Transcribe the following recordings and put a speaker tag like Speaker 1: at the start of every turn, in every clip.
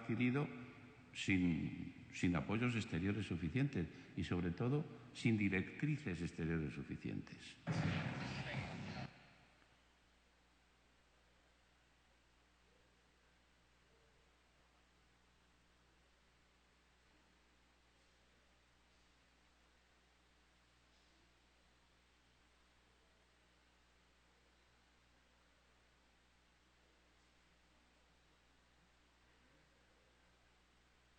Speaker 1: adquirido sin apoyos exteriores suficientes y, sobre todo, sin directrices exteriores suficientes.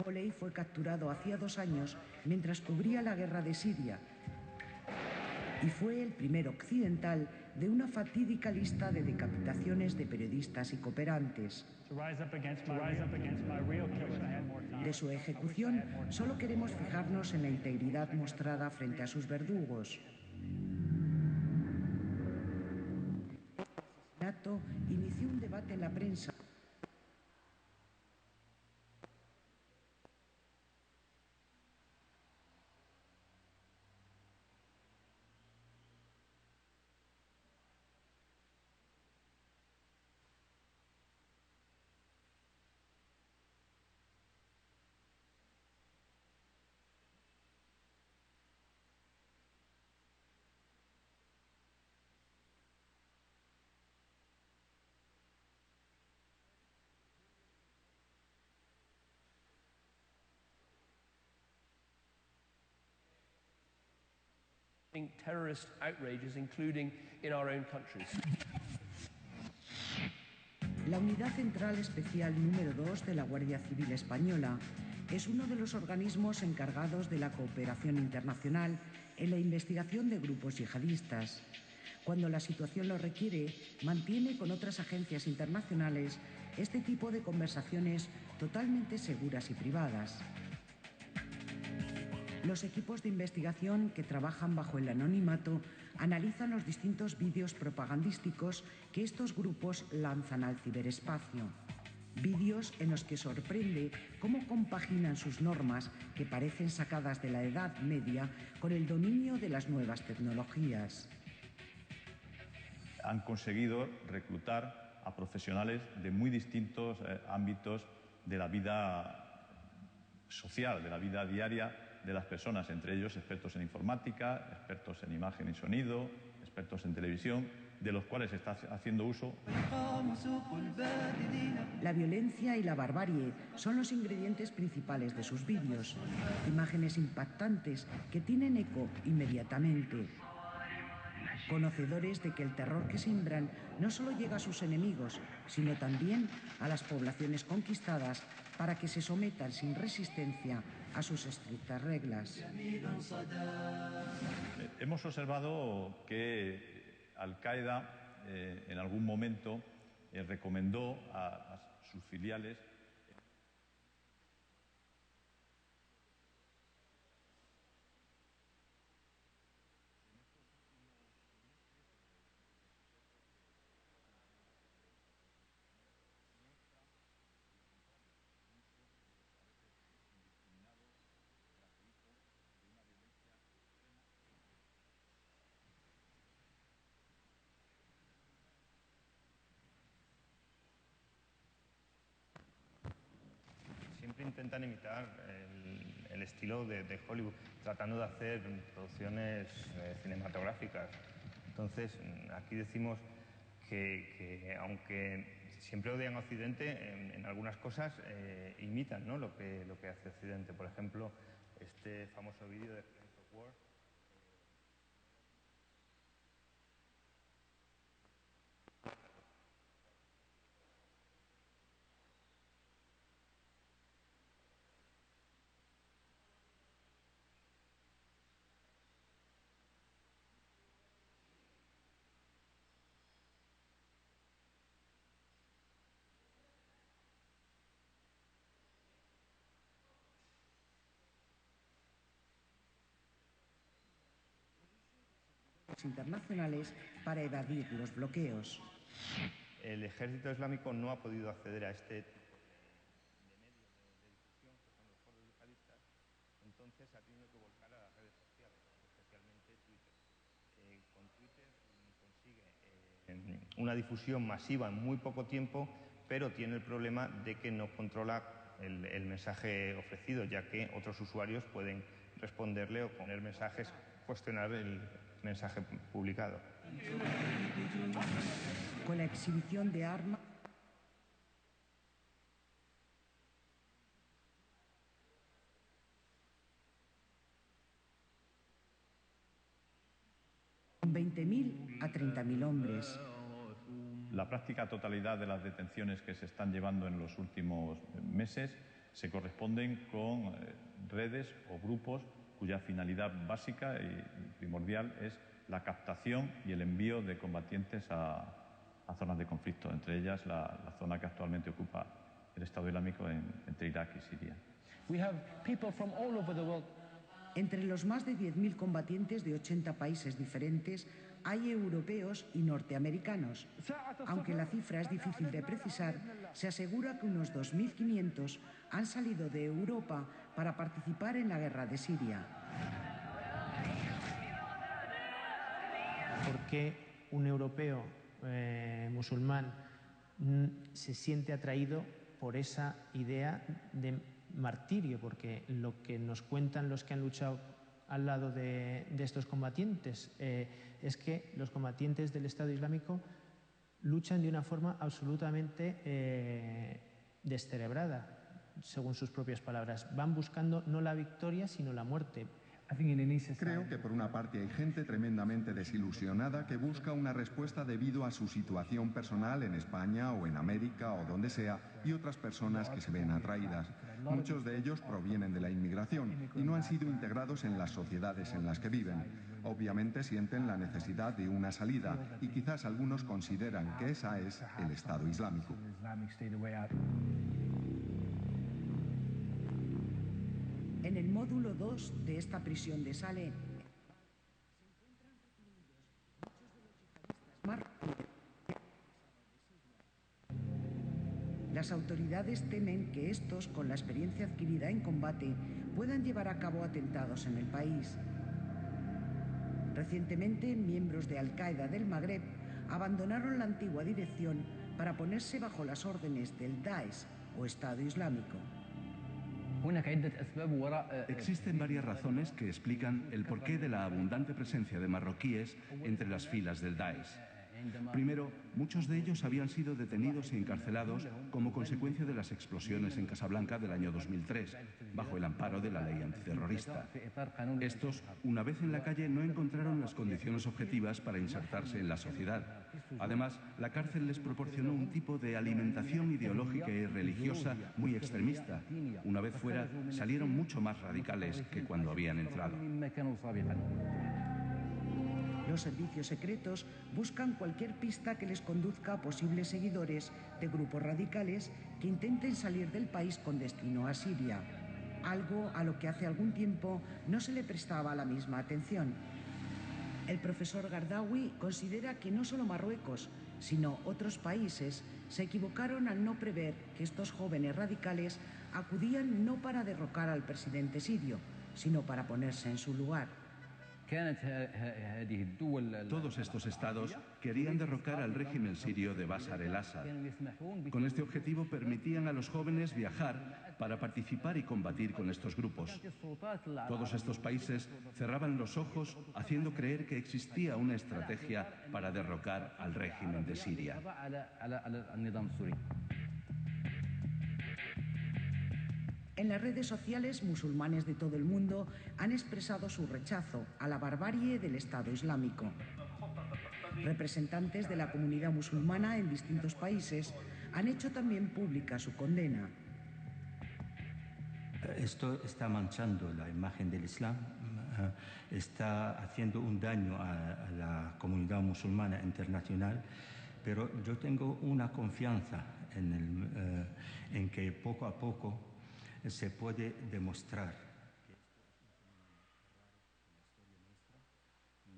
Speaker 2: Foley fue capturado hacía 2 años mientras cubría la guerra de Siria y fue el primer occidental de una fatídica lista de decapitaciones de periodistas y cooperantes. De su ejecución, solo queremos fijarnos en la integridad mostrada frente a sus verdugos. El asesinato inició un debate en la prensa.
Speaker 3: Terrorist outrages, including in our own countries.
Speaker 2: La Unidad Central Especial número 2 de la Guardia Civil Española es uno de los organismos encargados de la cooperación internacional en la investigación de grupos yihadistas. Cuando la situación lo requiere, mantiene con otras agencias internacionales este tipo de conversaciones totalmente seguras y privadas. Los equipos de investigación que trabajan bajo el anonimato analizan los distintos vídeos propagandísticos que estos grupos lanzan al ciberespacio. Vídeos en los que sorprende cómo compaginan sus normas, que parecen sacadas de la Edad Media, con el dominio de las nuevas tecnologías.
Speaker 4: Han conseguido reclutar a profesionales de muy distintos ámbitos de la vida social, de la vida diaria de las personas, entre ellos expertos en informática, expertos en imagen y sonido, expertos en televisión, de los cuales se está haciendo uso.
Speaker 2: La violencia y la barbarie son los ingredientes principales de sus vídeos, imágenes impactantes que tienen eco inmediatamente. Conocedores de que el terror que siembran no solo llega a sus enemigos, sino también a las poblaciones conquistadas para que se sometan sin resistencia a sus estrictas reglas.
Speaker 4: Hemos observado que Al-Qaeda en algún momento recomendó a sus filiales
Speaker 5: siempre intentan imitar el estilo de Hollywood, tratando de hacer producciones cinematográficas. Entonces, aquí decimos que aunque siempre odian a Occidente, en algunas cosas imitan, ¿no?, lo que hace Occidente. Por ejemplo, este famoso vídeo de Friends of War.
Speaker 2: Internacionales para evadir los bloqueos.
Speaker 5: El ejército islámico no ha podido acceder a este tipo de medios de difusión, que son los foros yihadistas, entonces ha tenido que volcar a las redes sociales, especialmente Twitter. Con Twitter consigue una difusión masiva en muy poco tiempo, pero tiene el problema de que no controla el mensaje ofrecido, ya que otros usuarios pueden responderle o poner mensajes, cuestionar el mensaje publicado.
Speaker 2: Con la exhibición de armas, con 20.000 a 30.000 hombres.
Speaker 4: La práctica totalidad de las detenciones que se están llevando en los últimos meses se corresponden con redes o grupos cuya finalidad básica y primordial es la captación y el envío de combatientes a zonas de conflicto, entre ellas la zona que actualmente ocupa el Estado Islámico entre Irak y Siria.
Speaker 3: We have people from all over the world.
Speaker 2: Entre los más de 10.000 combatientes de 80 países diferentes hay europeos y norteamericanos. Aunque la cifra es difícil de precisar, se asegura que unos 2.500 han salido de Europa para participar en la guerra de Siria.
Speaker 6: ¿Por qué un europeo musulmán se siente atraído por esa idea de martirio? Porque lo que nos cuentan los que han luchado al lado de estos combatientes es que los combatientes del Estado Islámico luchan de una forma absolutamente descerebrada, según sus propias palabras. Van buscando no la victoria, sino la muerte.
Speaker 7: Creo que por una parte hay gente tremendamente desilusionada que busca una respuesta debido a su situación personal en España o en América o donde sea, y otras personas que se ven atraídas. Muchos de ellos provienen de la inmigración y no han sido integrados en las sociedades en las que viven. Obviamente sienten la necesidad de una salida y quizás algunos consideran que esa es el Estado Islámico.
Speaker 2: En el módulo 2 de esta prisión de Salé se encuentran recluidos muchos de los yihadistas marroquíes. Las autoridades temen que estos, con la experiencia adquirida en combate, puedan llevar a cabo atentados en el país. Recientemente, miembros de Al-Qaeda del Magreb abandonaron la antigua dirección para ponerse bajo las órdenes del Daesh o Estado Islámico.
Speaker 8: Existen varias razones que explican el porqué de la abundante presencia de marroquíes entre las filas del Daesh. Primero, muchos de ellos habían sido detenidos y encarcelados como consecuencia de las explosiones en Casablanca del año 2003, bajo el amparo de la ley antiterrorista. Estos, una vez en la calle, no encontraron las condiciones objetivas para insertarse en la sociedad. Además, la cárcel les proporcionó un tipo de alimentación ideológica y religiosa muy extremista. Una vez fuera, salieron mucho más radicales que cuando habían entrado.
Speaker 2: Los servicios secretos buscan cualquier pista que les conduzca a posibles seguidores de grupos radicales que intenten salir del país con destino a Siria, algo a lo que hace algún tiempo no se le prestaba la misma atención. El profesor Gardawi considera que no solo Marruecos, sino otros países se equivocaron al no prever que estos jóvenes radicales acudían no para derrocar al presidente sirio, sino para ponerse en su lugar.
Speaker 8: Todos estos estados querían derrocar al régimen sirio de Bashar el-Assad. Con este objetivo permitían a los jóvenes viajar para participar y combatir con estos grupos. Todos estos países cerraban los ojos haciendo creer que existía una estrategia para derrocar al régimen de Siria.
Speaker 2: En las redes sociales, musulmanes de todo el mundo han expresado su rechazo a la barbarie del Estado Islámico. Representantes de la comunidad musulmana en distintos países han hecho también pública su condena.
Speaker 9: Esto está manchando la imagen del Islam, está haciendo un daño a la comunidad musulmana internacional, pero yo tengo una confianza en que poco a poco se puede demostrar que esto es un fenómeno raro en la historia nuestra,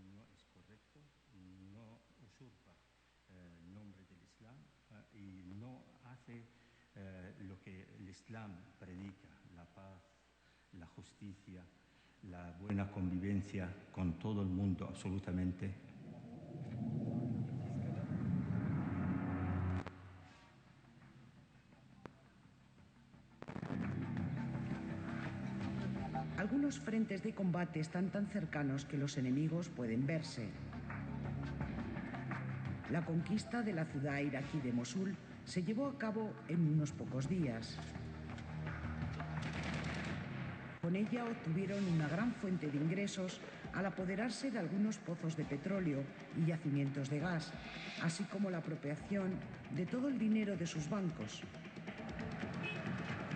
Speaker 9: no es correcto, no usurpa el nombre del Islam y no hace lo que el Islam predica, la paz, la justicia, la buena convivencia con todo el mundo absolutamente.
Speaker 2: unos frentes de combate están tan cercanos que los enemigos pueden verse. La conquista de la ciudad iraquí de Mosul se llevó a cabo en unos pocos días. Con ella obtuvieron una gran fuente de ingresos al apoderarse de algunos pozos de petróleo y yacimientos de gas, así como la apropiación de todo el dinero de sus bancos.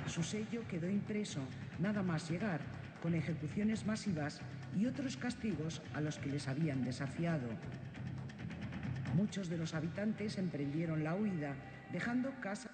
Speaker 2: Su sello quedó impreso nada más llegar, con ejecuciones masivas y otros castigos a los que les habían desafiado. Muchos de los habitantes emprendieron la huida, dejando casas.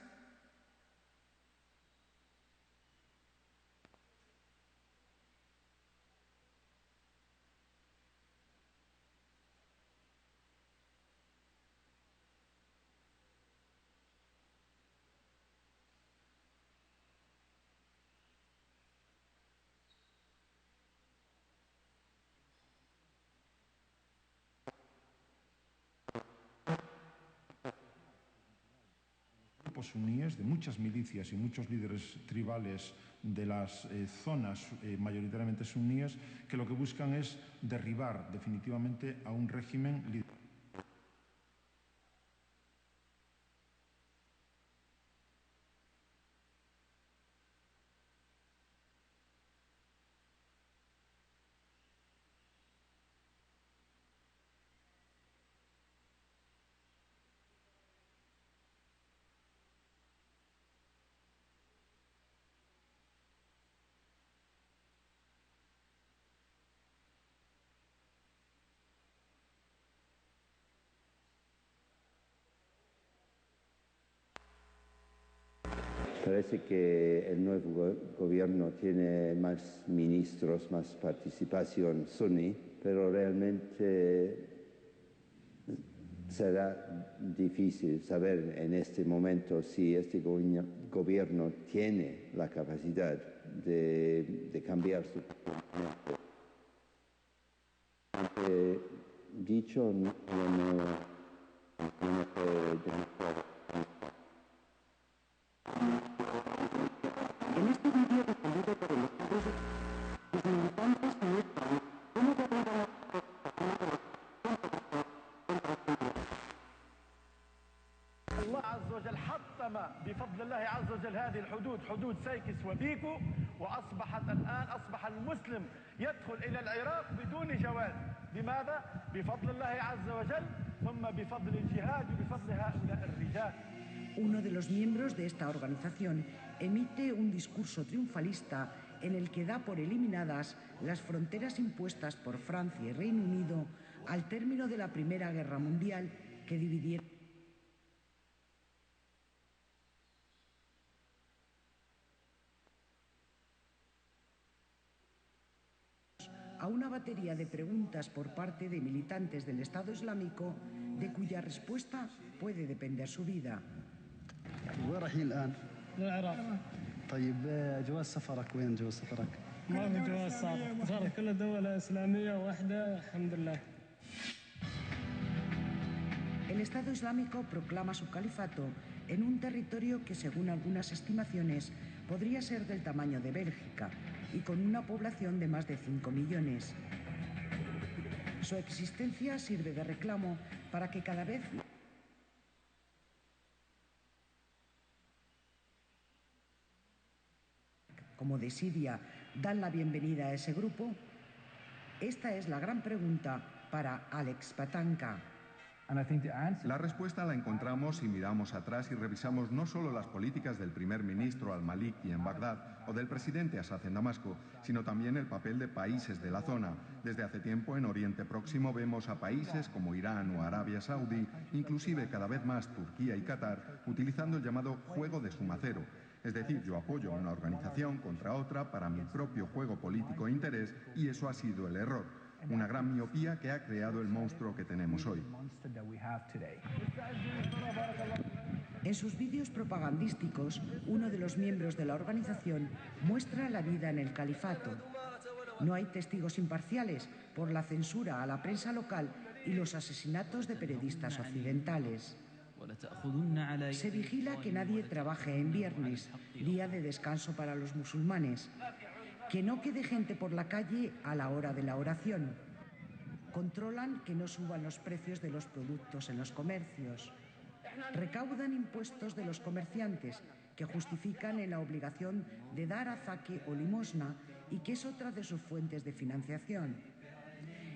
Speaker 10: Suníes, de muchas milicias y muchos líderes tribales de las zonas mayoritariamente suníes, que lo que buscan es derribar definitivamente a un régimen liderado.
Speaker 11: Parece que el nuevo gobierno tiene más ministros, más participación suní, pero realmente será difícil saber en este momento si este gobierno tiene la capacidad de cambiar su comportamiento. Dicho, no puede demostrar.
Speaker 2: En este vídeo difundido por el Estado, los militantes muestran cómo derriban
Speaker 12: الله عز وجل حطم بفضل الله عز وجل هذه الحدود حدود سيكس وبيكو وأصبح المسلم يدخل إلى العراق بدون جواز. لماذا؟ بفضل الله عز وجل ثم بفضل الجهاد وبفضل هؤلاء الرجال.
Speaker 2: Uno de los miembros de esta organización emite un discurso triunfalista en el que da por eliminadas las fronteras impuestas por Francia y Reino Unido al término de la Primera Guerra Mundial, que dividieron a una batería de preguntas por parte de militantes del Estado Islámico, de cuya respuesta puede depender su vida.
Speaker 13: وين رايحين الآن؟
Speaker 14: للعراق.
Speaker 13: طيب جواز سفرك وين جواز سفرك؟
Speaker 14: ما في جواز سفر كل دولة إسلامية واحدة الحمد لله.
Speaker 2: El Estado Islámico proclama su califato en un territorio que, según algunas estimaciones, podría ser del tamaño de Bélgica y con una población de más de 5 millones. Su existencia sirve de reclamo para que cada vez como de Siria dan la bienvenida a ese grupo. Esta es la gran pregunta para Alex Patanka.
Speaker 7: La respuesta la encontramos si miramos atrás y revisamos no solo las políticas del primer ministro al-Maliki en Bagdad o del presidente Assad en Damasco, sino también el papel de países de la zona. Desde hace tiempo en Oriente Próximo vemos a países como Irán o Arabia Saudí, inclusive cada vez más Turquía y Qatar, utilizando el llamado juego de suma cero. Es decir, yo apoyo a una organización contra otra para mi propio juego político e interés, y eso ha sido el error. Una gran miopía que ha creado el monstruo que tenemos hoy.
Speaker 2: En sus vídeos propagandísticos, uno de los miembros de la organización muestra la vida en el califato. No hay testigos imparciales por la censura a la prensa local y los asesinatos de periodistas occidentales. Se vigila que nadie trabaje en viernes, día de descanso para los musulmanes. Que no quede gente por la calle a la hora de la oración. Controlan que no suban los precios de los productos en los comercios. Recaudan impuestos de los comerciantes, que justifican en la obligación de dar azaque o limosna y que es otra de sus fuentes de financiación.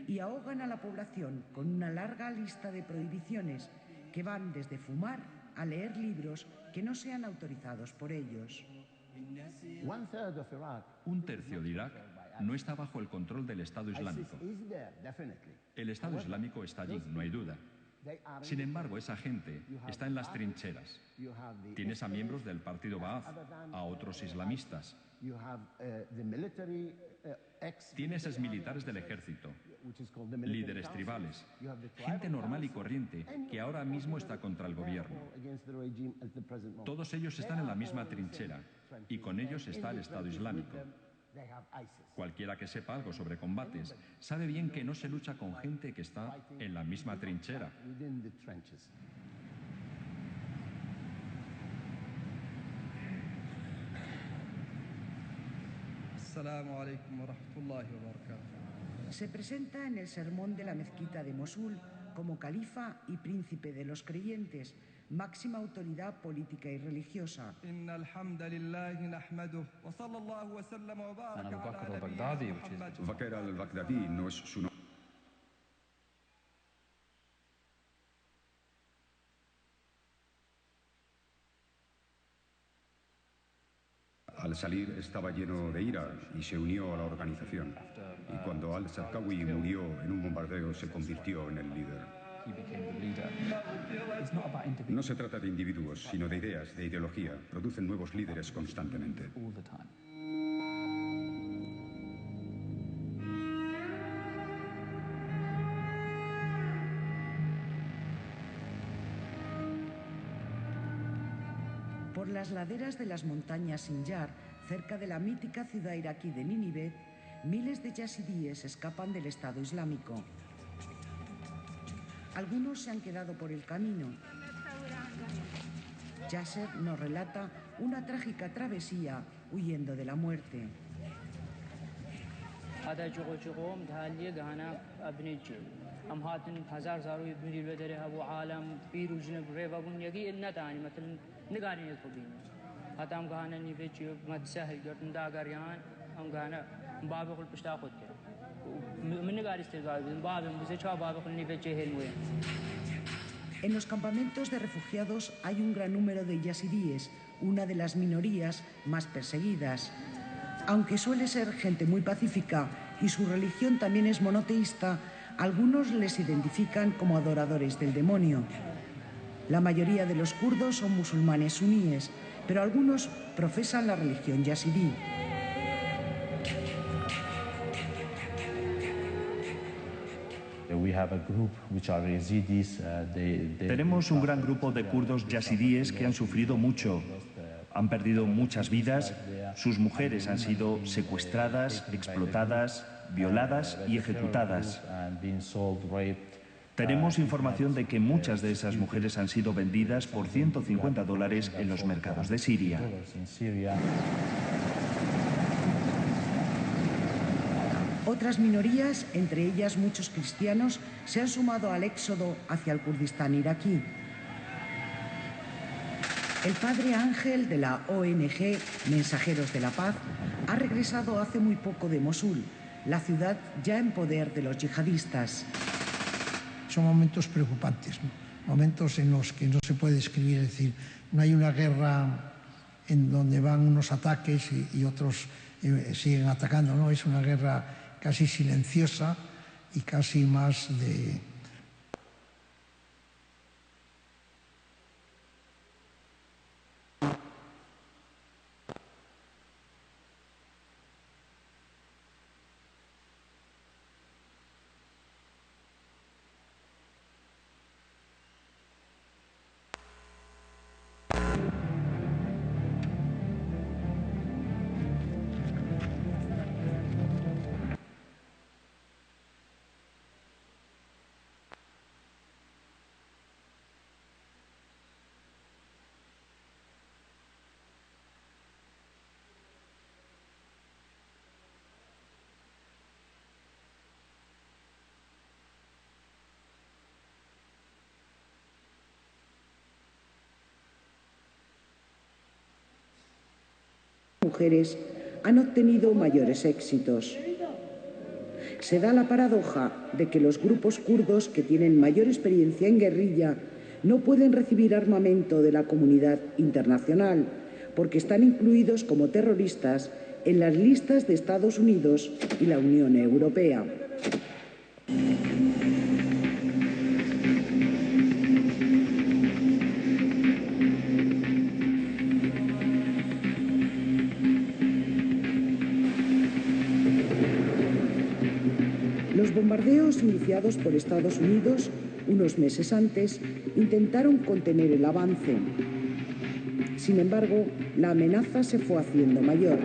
Speaker 2: Y ahogan a la población con una larga lista de prohibiciones que van desde fumar a leer libros que no sean autorizados por ellos.
Speaker 15: Un tercio de Irak no está bajo el control del Estado Islámico. El Estado Islámico está allí, no hay duda. Sin embargo, esa gente está en las trincheras. Tienes a miembros del partido Ba'ath, a otros islamistas. Tienes exmilitares del ejército, líderes tribales, gente normal y corriente que ahora mismo está contra el gobierno. Todos ellos están en la misma trinchera y con ellos está el Estado Islámico. Cualquiera que sepa algo sobre combates sabe bien que no se lucha con gente que está en la misma trinchera.
Speaker 2: Se presenta en el sermón de la mezquita de Mosul como califa y príncipe de los creyentes, máxima autoridad política y religiosa.
Speaker 16: Bakr al-Baghdadi no es su nombre. Al salir estaba lleno de ira y se unió a la organización. Y cuando al-Zarqawi murió en un bombardeo, se convirtió en el líder. No se trata de individuos, sino de ideas, de ideología. Producen nuevos líderes constantemente.
Speaker 2: Por las laderas de las montañas Sinjar, cerca de la mítica ciudad iraquí de Nínive, miles de yazidíes escapan del Estado Islámico. Algunos se han quedado por el camino. Yasser nos relata una trágica travesía huyendo de la muerte. En los campamentos de refugiados hay un gran número de yazidíes, una de las minorías más perseguidas. Aunque suele ser gente muy pacífica y su religión también es monoteísta, algunos les identifican como adoradores del demonio. La mayoría de los kurdos son musulmanes suníes, pero algunos profesan la religión yazidí.
Speaker 17: Tenemos un gran grupo de kurdos yazidíes que han sufrido mucho, han perdido muchas vidas, sus mujeres han sido secuestradas, explotadas, violadas y ejecutadas. Tenemos información de que muchas de esas mujeres han sido vendidas por $150 en los mercados de Siria.
Speaker 2: Otras minorías, entre ellas muchos cristianos, se han sumado al éxodo hacia el Kurdistán iraquí. El padre Ángel de la ONG Mensajeros de la Paz ha regresado hace muy poco de Mosul, la ciudad ya en poder de los yihadistas.
Speaker 18: Son momentos preocupantes, ¿no? Momentos en los que no se puede describir, es decir, no hay una guerra en donde van unos ataques y otros siguen atacando, ¿no? Es una guerra casi silenciosa y casi más de...
Speaker 2: mujeres han obtenido mayores éxitos. Se da la paradoja de que los grupos kurdos que tienen mayor experiencia en guerrilla no pueden recibir armamento de la comunidad internacional porque están incluidos como terroristas en las listas de Estados Unidos y la Unión Europea. Los bombardeos iniciados por Estados Unidos unos meses antes intentaron contener el avance. Sin embargo, la amenaza se fue haciendo mayor.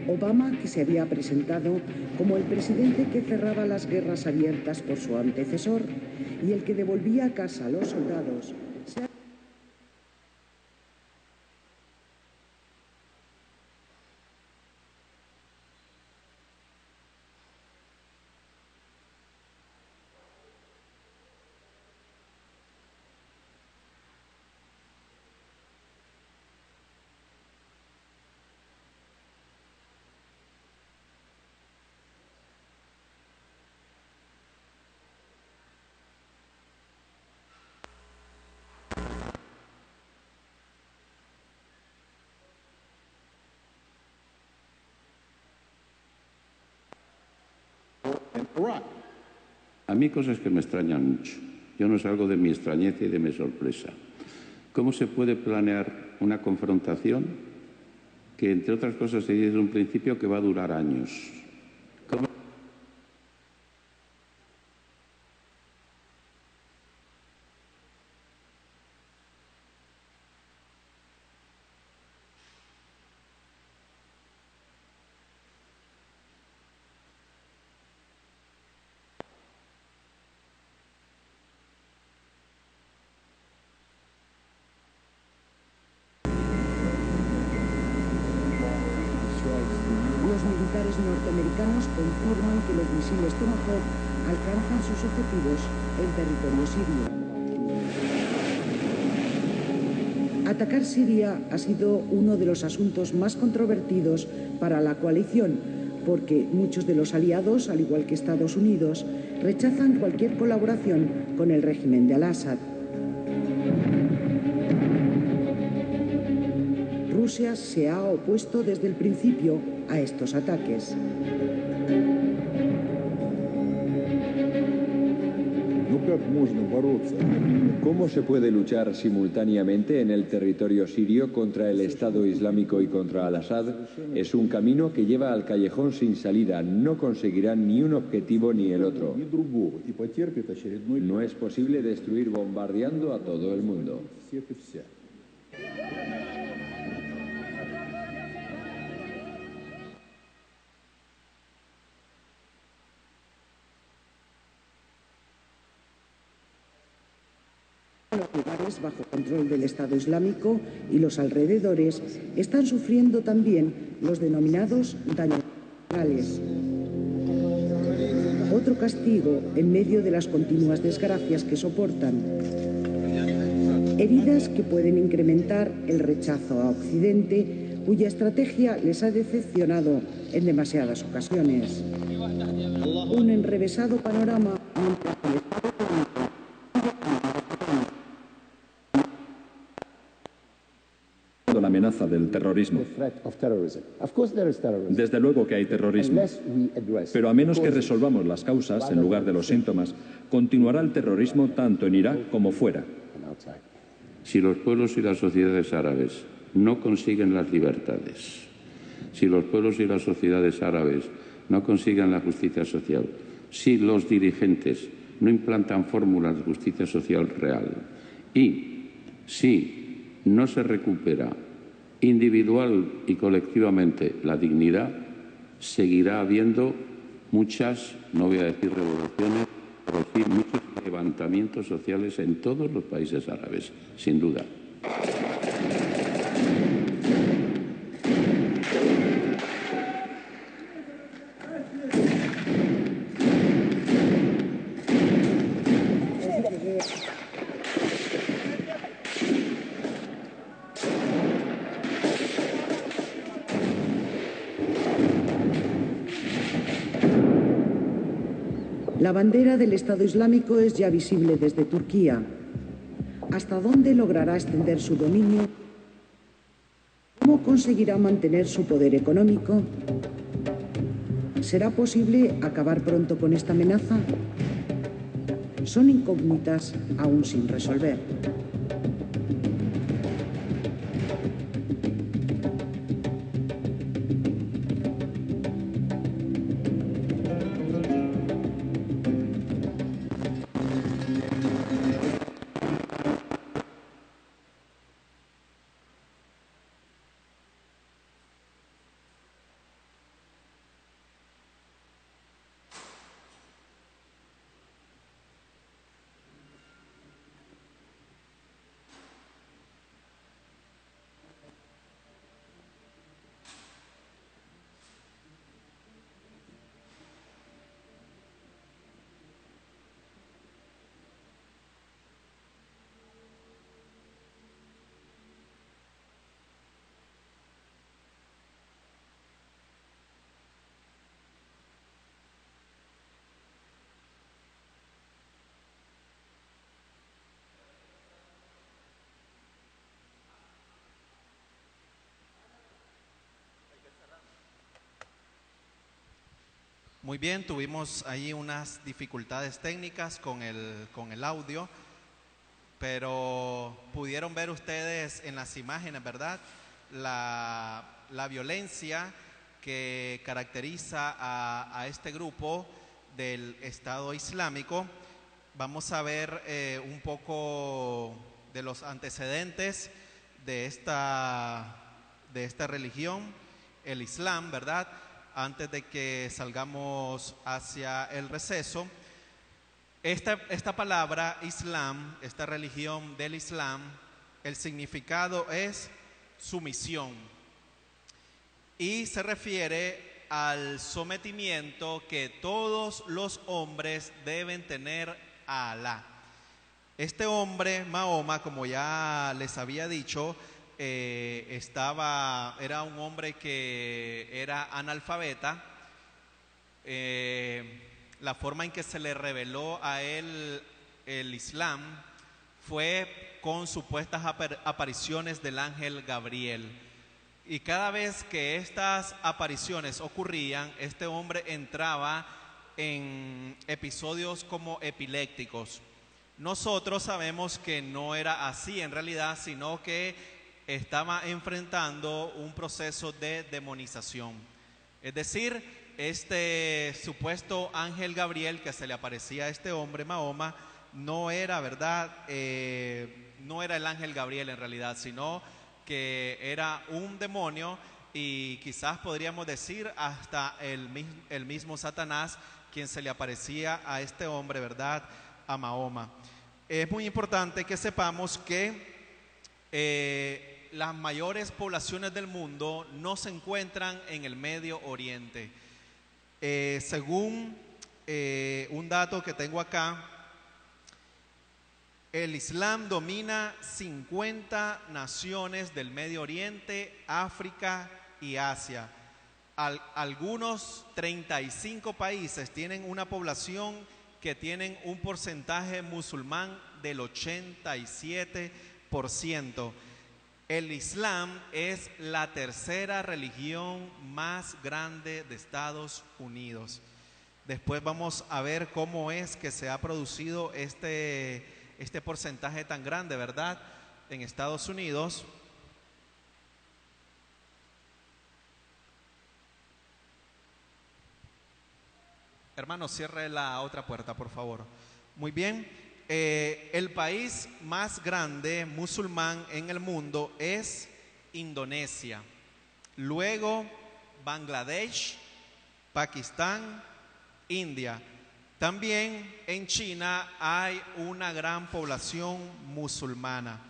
Speaker 2: Obama, que se había presentado como el presidente que cerraba las guerras abiertas por su antecesor y el que devolvía a casa a los soldados,
Speaker 1: A mí cosas que me extrañan mucho. Yo no salgo de mi extrañeza y de mi sorpresa. ¿Cómo se puede planear una confrontación que, entre otras cosas, se dice desde un principio que va a durar años? ¿Cómo?
Speaker 2: Los militares norteamericanos confirman que los misiles Tomahawk alcanzan sus objetivos en territorio sirio. Atacar Siria ha sido uno de los asuntos más controvertidos para la coalición, porque muchos de los aliados, al igual que Estados Unidos, rechazan cualquier colaboración con el régimen de Al-Assad. Rusia se ha opuesto desde el principio a estos ataques.
Speaker 19: ¿Cómo se puede luchar simultáneamente en el territorio sirio contra el Estado Islámico y contra Al-Assad? Es un camino que lleva al callejón sin salida. No conseguirán ni un objetivo ni el otro. No es posible destruir bombardeando a todo el mundo.
Speaker 2: Los lugares bajo control del Estado Islámico y los alrededores están sufriendo también los denominados daños colaterales. Otro castigo en medio de las continuas desgracias que soportan. Heridas que pueden incrementar el rechazo a Occidente, cuya estrategia les ha decepcionado en demasiadas ocasiones. Un enrevesado panorama mientras el Estado
Speaker 15: la amenaza del terrorismo. Desde luego que hay terrorismo, pero a menos que resolvamos las causas en lugar de los síntomas, continuará el terrorismo tanto en Irak como fuera.
Speaker 1: Si los pueblos y las sociedades árabes no consiguen las libertades, si los pueblos y las sociedades árabes no consiguen la justicia social, si los dirigentes no implantan fórmulas de justicia social real y si no se recupera individual y colectivamente la dignidad, seguirá habiendo muchas, no voy a decir revoluciones, pero sí muchos levantamientos sociales en todos los países árabes, sin duda.
Speaker 2: La bandera del Estado Islámico es ya visible desde Turquía. ¿Hasta dónde logrará extender su dominio? ¿Cómo conseguirá mantener su poder económico? ¿Será posible acabar pronto con esta amenaza? Son incógnitas aún sin resolver.
Speaker 20: Muy bien, tuvimos ahí unas dificultades técnicas con el audio, pero pudieron ver ustedes en las imágenes, ¿verdad? La violencia que caracteriza a este grupo del Estado Islámico. Vamos a ver un poco de los antecedentes de esta religión, el Islam, ¿verdad? Antes de que salgamos hacia el receso. Esta palabra Islam, esta religión del Islam, el significado es sumisión y se refiere al sometimiento que todos los hombres deben tener a Alá. Este hombre, Mahoma, como ya les había dicho, era un hombre que era analfabeta. La forma en que se le reveló a él el Islam fue con supuestas apariciones del ángel Gabriel. Y cada vez que estas apariciones ocurrían, este hombre entraba en episodios como epilépticos. Nosotros sabemos que no era así en realidad, sino que estaba enfrentando un proceso de demonización. Es decir, este supuesto ángel Gabriel que se le aparecía a este hombre, Mahoma, no era, ¿verdad? No era el ángel Gabriel en realidad, sino que era un demonio y quizás podríamos decir hasta el mismo Satanás quien se le aparecía a este hombre, ¿verdad? A Mahoma. Es muy importante que sepamos que las mayores poblaciones del mundo no se encuentran en el Medio Oriente. Según un dato que tengo acá, el Islam domina 50 naciones del Medio Oriente, África y Asia. Algunos 35 países tienen una población que tienen un porcentaje musulmán del 87%. El Islam es la tercera religión más grande de Estados Unidos. Después vamos a ver cómo es que se ha producido este porcentaje tan grande, ¿verdad? En Estados Unidos. Hermano, cierre la otra puerta, por favor. Muy bien. El país más grande musulmán en el mundo es Indonesia. Luego, Bangladesh, Pakistán, India. También en China hay una gran población musulmana.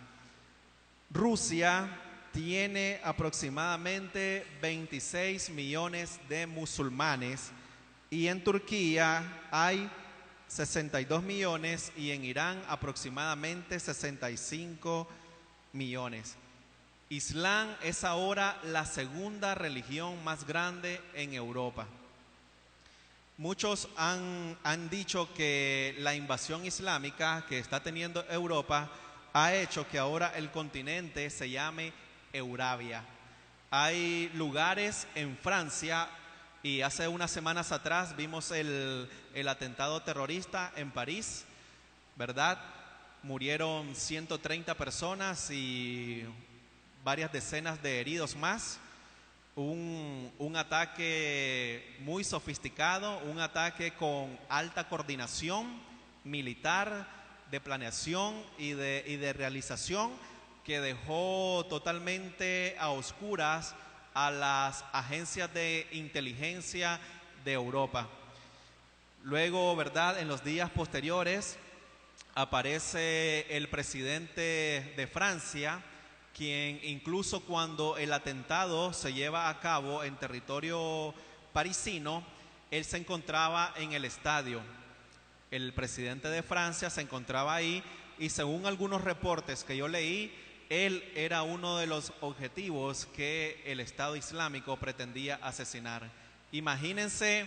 Speaker 20: Rusia tiene aproximadamente 26 millones de musulmanes y en Turquía hay 62 millones y en Irán aproximadamente 65 millones. Islam es ahora la segunda religión más grande en Europa. muchos han dicho que la invasión islámica que está teniendo Europa ha hecho que ahora el continente se llame Eurabia. Hay lugares en Francia, y hace unas semanas atrás vimos el atentado terrorista en París, ¿verdad? Murieron 130 personas y varias decenas de heridos más. Un ataque muy sofisticado, un ataque con alta coordinación militar, de planeación y de realización, que dejó totalmente a oscuras a las agencias de inteligencia de Europa. Luego, ¿verdad?, en los días posteriores aparece el presidente de Francia, quien incluso cuando el atentado se lleva a cabo en territorio parisino, él se encontraba en el estadio. El presidente de Francia se encontraba ahí y según algunos reportes que yo leí, él era uno de los objetivos que el Estado Islámico pretendía asesinar. Imagínense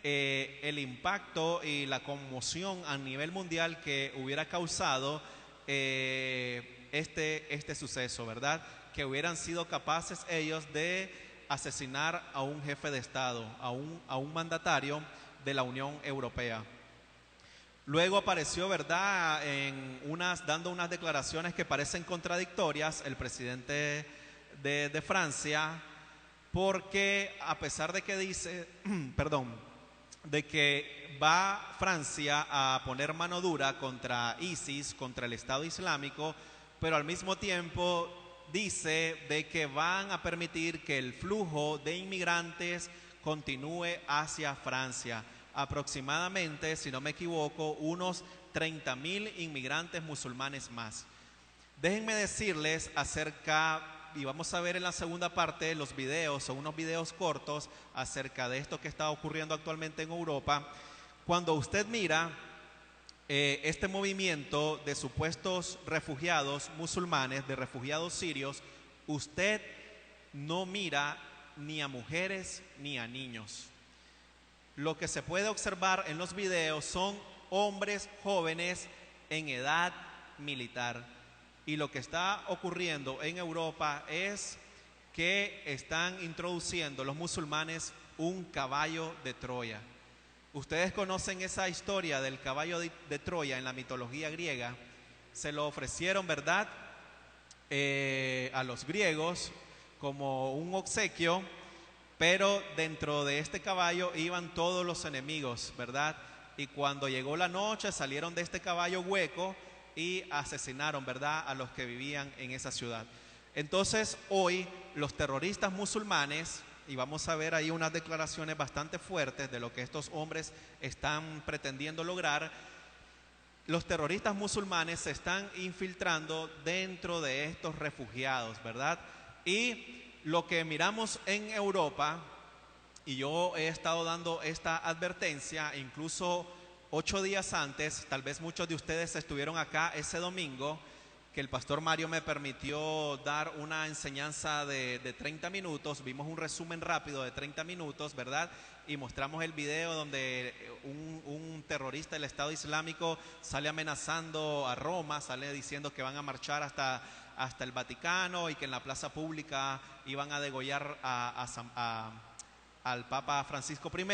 Speaker 20: el impacto y la conmoción a nivel mundial que hubiera causado este suceso, ¿verdad? Que hubieran sido capaces ellos de asesinar a un jefe de Estado, a un mandatario de la Unión Europea. Luego apareció, ¿verdad?, dando unas declaraciones que parecen contradictorias el presidente de Francia, porque a pesar de que dice, de que va Francia a poner mano dura contra ISIS, contra el Estado Islámico, pero al mismo tiempo dice de que van a permitir que el flujo de inmigrantes continúe hacia Francia. Aproximadamente, si no me equivoco, unos 30.000 inmigrantes musulmanes más. Déjenme decirles acerca, y vamos a ver en la segunda parte los videos, o unos videos cortos acerca de esto que está ocurriendo actualmente en Europa. Cuando usted mira este movimiento de supuestos refugiados musulmanes, de refugiados sirios, usted no mira ni a mujeres ni a niños. Lo que se puede observar en los videos son hombres jóvenes en edad militar. Y lo que está ocurriendo en Europa es que están introduciendo los musulmanes un caballo de Troya. Ustedes conocen esa historia del caballo de Troya en la mitología griega. Se lo ofrecieron, ¿verdad?, a los griegos como un obsequio. Pero dentro de este caballo iban todos los enemigos, ¿verdad? Y cuando llegó la noche salieron de este caballo hueco y asesinaron, ¿verdad?, a los que vivían en esa ciudad. Entonces hoy los terroristas musulmanes, y vamos a ver ahí unas declaraciones bastante fuertes de lo que estos hombres están pretendiendo lograr, los terroristas musulmanes se están infiltrando dentro de estos refugiados, ¿verdad? Y lo que miramos en Europa, y yo he estado dando esta advertencia, incluso 8 días antes, tal vez muchos de ustedes estuvieron acá ese domingo, que el pastor Mario me permitió dar una enseñanza de 30 minutos, vimos un resumen rápido de 30 minutos, ¿verdad? Y mostramos el video donde un terrorista del Estado Islámico sale amenazando a Roma, sale diciendo que van a marchar hasta el Vaticano y que en la plaza pública iban a degollar al Papa Francisco I.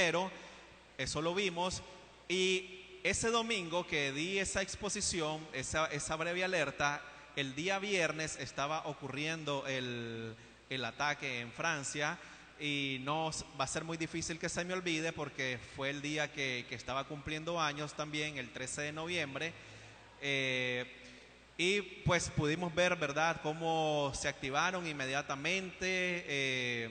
Speaker 20: Eso lo vimos. Y ese domingo que di esa exposición, esa breve alerta, el día viernes estaba ocurriendo el ataque en Francia. Y no va a ser muy difícil que se me olvide porque fue el día que estaba cumpliendo años también, el 13 de noviembre. Y pues pudimos ver, ¿verdad?, cómo se activaron inmediatamente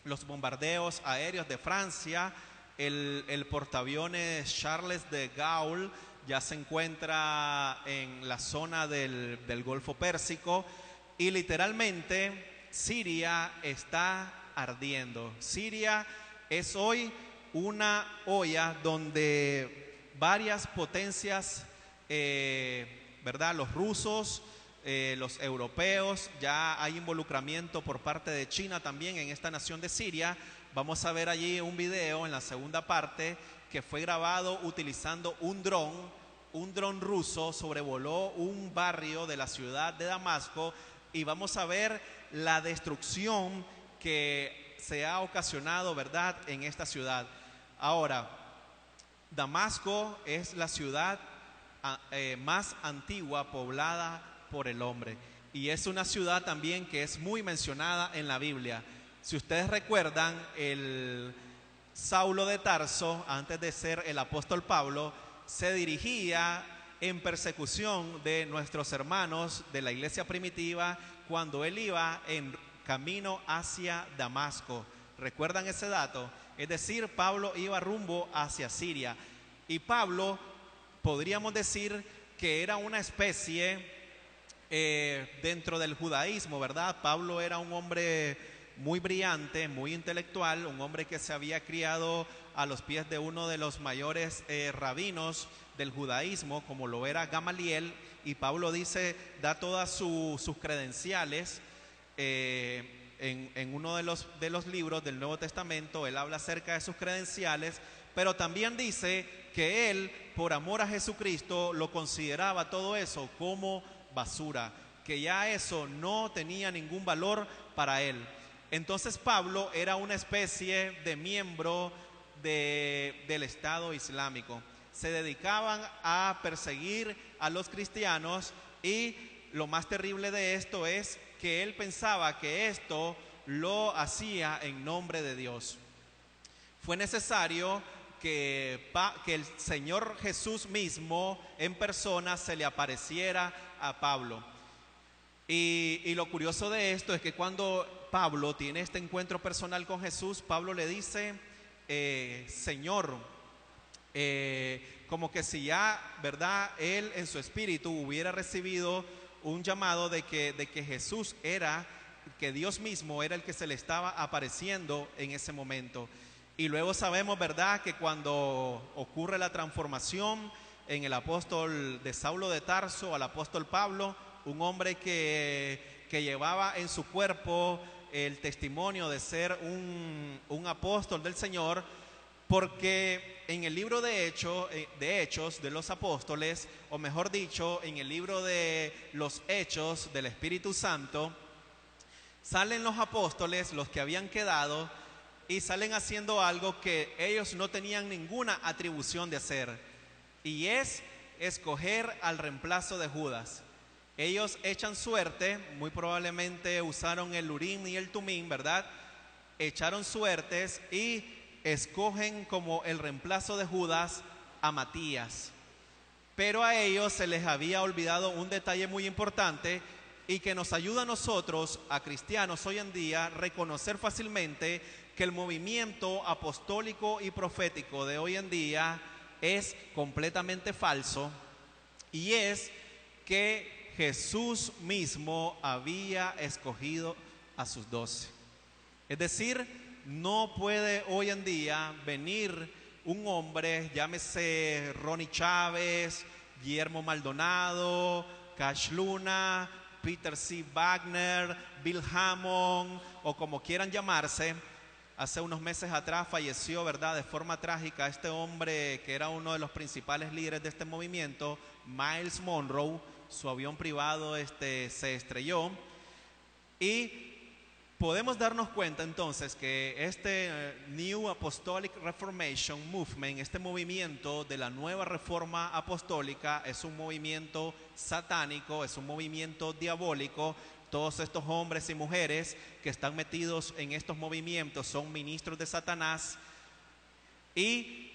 Speaker 20: los bombardeos aéreos de Francia. El portaaviones Charles de Gaulle ya se encuentra en la zona del Golfo Pérsico y literalmente Siria está ardiendo. Siria es hoy una olla donde varias potencias, ¿verdad?, los rusos, los europeos, ya hay involucramiento por parte de China también en esta nación de Siria. Vamos a ver allí un video en la segunda parte que fue grabado utilizando un dron ruso, sobrevoló un barrio de la ciudad de Damasco, y vamos a ver la destrucción que se ha ocasionado, ¿verdad?, en esta ciudad. Ahora, Damasco es la ciudad más antigua poblada por el hombre, y es una ciudad también que es muy mencionada en la Biblia. Si ustedes recuerdan, el Saulo de Tarso, antes de ser el apóstol Pablo, se dirigía en persecución de nuestros hermanos de la iglesia primitiva cuando él iba en camino hacia Damasco. ¿Recuerdan ese dato? Es decir, Pablo iba rumbo hacia Siria, y Pablo, podríamos decir que era una especie dentro del judaísmo, ¿verdad? Pablo era un hombre muy brillante, muy intelectual, un hombre que se había criado a los pies de uno de los mayores rabinos del judaísmo, como lo era Gamaliel, y Pablo da todas sus credenciales en uno de los libros del Nuevo Testamento. Él habla acerca de sus credenciales, pero también dice que él, por amor a Jesucristo, lo consideraba todo eso como basura, que ya eso no tenía ningún valor para él. Entonces Pablo era una especie de miembro del Estado Islámico. Se dedicaban a perseguir a los cristianos, y lo más terrible de esto es que él pensaba que esto lo hacía en nombre de Dios. Fue necesario que el Señor Jesús mismo en persona se le apareciera a Pablo. Y lo curioso de esto es que cuando Pablo tiene este encuentro personal con Jesús, Pablo le dice, Señor, como que si ya, ¿verdad?, él en su espíritu hubiera recibido un llamado de que Jesús que Dios mismo era el que se le estaba apareciendo en ese momento. Y luego sabemos, ¿verdad?, que cuando ocurre la transformación en el apóstol de Saulo de Tarso al apóstol Pablo, un hombre que llevaba en su cuerpo el testimonio de ser un apóstol del Señor, porque en el libro de Hechos de los Apóstoles, o mejor dicho, en el libro de los Hechos del Espíritu Santo, salen los apóstoles, los que habían quedado, y salen haciendo algo que ellos no tenían ninguna atribución de hacer, y es escoger al reemplazo de Judas. Ellos echan suerte, muy probablemente usaron el Urim y el Tumim, ¿verdad? Echaron suertes y escogen como el reemplazo de Judas a Matías. Pero a ellos se les había olvidado un detalle muy importante, y que nos ayuda a nosotros, a cristianos hoy en día, reconocer fácilmente que el movimiento apostólico y profético de hoy en día es completamente falso, y es que Jesús mismo había escogido a sus 12. Es decir, no puede hoy en día venir un hombre, llámese Ronnie Chávez, Guillermo Maldonado, Cash Luna, Peter C. Wagner, Bill Hammond, o como quieran llamarse. Hace unos meses atrás falleció, ¿verdad?, de forma trágica este hombre que era uno de los principales líderes de este movimiento, Miles Monroe. Su avión privado se estrelló, y podemos darnos cuenta entonces que este New Apostolic Reformation Movement, este movimiento de la nueva reforma apostólica, es un movimiento satánico, es un movimiento diabólico. Todos estos hombres y mujeres que están metidos en estos movimientos son ministros de Satanás, y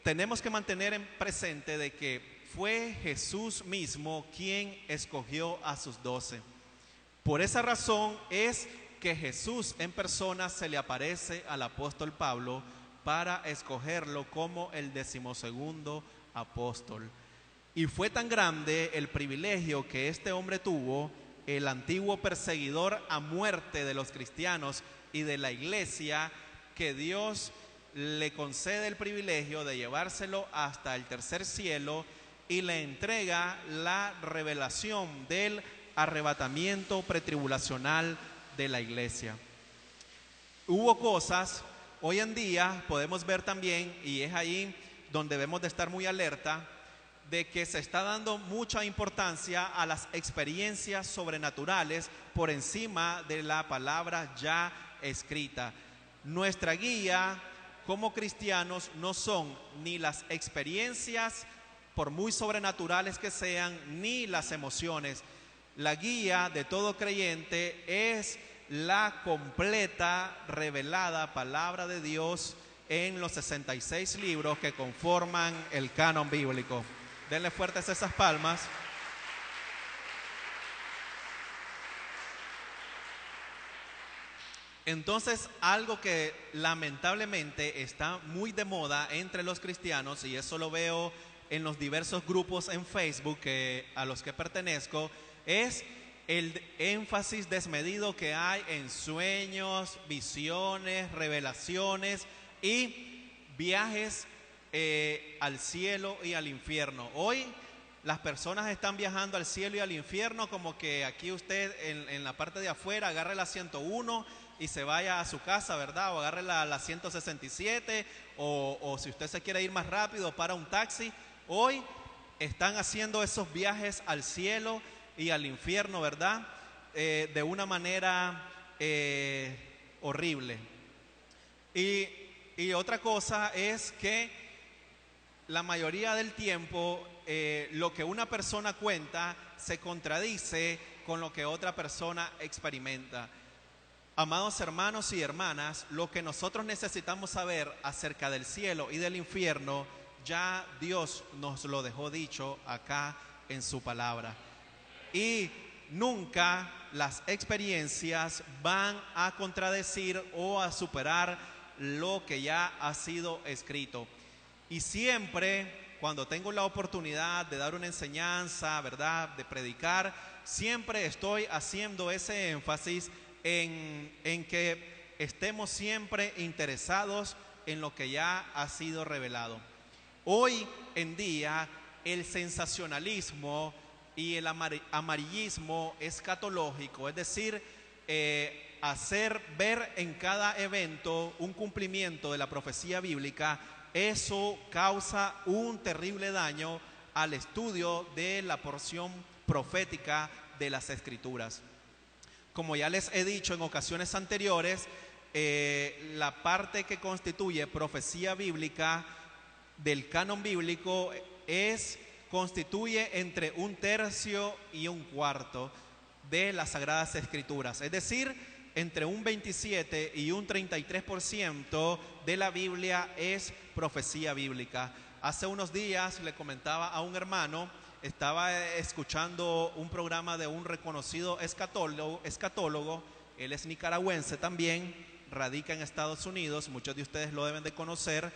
Speaker 20: tenemos que mantener en presente de que fue Jesús mismo quien escogió a sus 12. Por esa razón es que Jesús en persona se le aparece al apóstol Pablo para escogerlo como el 12º apóstol. Y fue tan grande el privilegio que este hombre tuvo, el antiguo perseguidor a muerte de los cristianos y de la iglesia, que Dios le concede el privilegio de llevárselo hasta el tercer cielo y le entrega la revelación del arrebatamiento pretribulacional de la iglesia. Hubo cosas, hoy en día podemos ver también, y es ahí donde debemos de estar muy alerta, de que se está dando mucha importancia a las experiencias sobrenaturales por encima de la palabra ya escrita. Nuestra guía como cristianos no son ni las experiencias, por muy sobrenaturales que sean, ni las emociones. La guía de todo creyente es la completa, revelada palabra de Dios en los 66 libros que conforman el canon bíblico. Denle fuertes esas palmas. Entonces, algo que lamentablemente está muy de moda entre los cristianos, y eso lo veo en los diversos grupos en Facebook a los que pertenezco, es el énfasis desmedido que hay en sueños, visiones, revelaciones y viajes al cielo y al infierno. Hoy las personas están viajando al cielo y al infierno como que aquí usted en la parte de afuera agarre la 101 y se vaya a su casa, ¿verdad? O agarre la 167 o si usted se quiere ir más rápido para un taxi. Hoy están haciendo esos viajes al cielo y al infierno, ¿verdad? De una manera horrible. Y otra cosa es que la mayoría del tiempo lo que una persona cuenta se contradice con lo que otra persona experimenta. Amados hermanos y hermanas, lo que nosotros necesitamos saber acerca del cielo y del infierno, ya Dios nos lo dejó dicho acá en su palabra. Y nunca las experiencias van a contradecir o a superar lo que ya ha sido escrito. Y siempre, cuando tengo la oportunidad de dar una enseñanza, ¿verdad?, de predicar, siempre estoy haciendo ese énfasis en que estemos siempre interesados en lo que ya ha sido revelado. Hoy en día, el sensacionalismo y el amarillismo escatológico, es decir, hacer ver en cada evento un cumplimiento de la profecía bíblica, eso causa un terrible daño al estudio de la porción profética de las Escrituras. Como ya les he dicho en ocasiones anteriores, la parte que constituye profecía bíblica del canon bíblico constituye entre 1/3 y 1/4 de las Sagradas Escrituras, es decir, entre un 27 y un 33% de la Biblia es profecía bíblica. Hace unos días le comentaba a un hermano, estaba escuchando un programa de un reconocido escatólogo, él es nicaragüense también, radica en Estados Unidos, muchos de ustedes lo deben de conocer,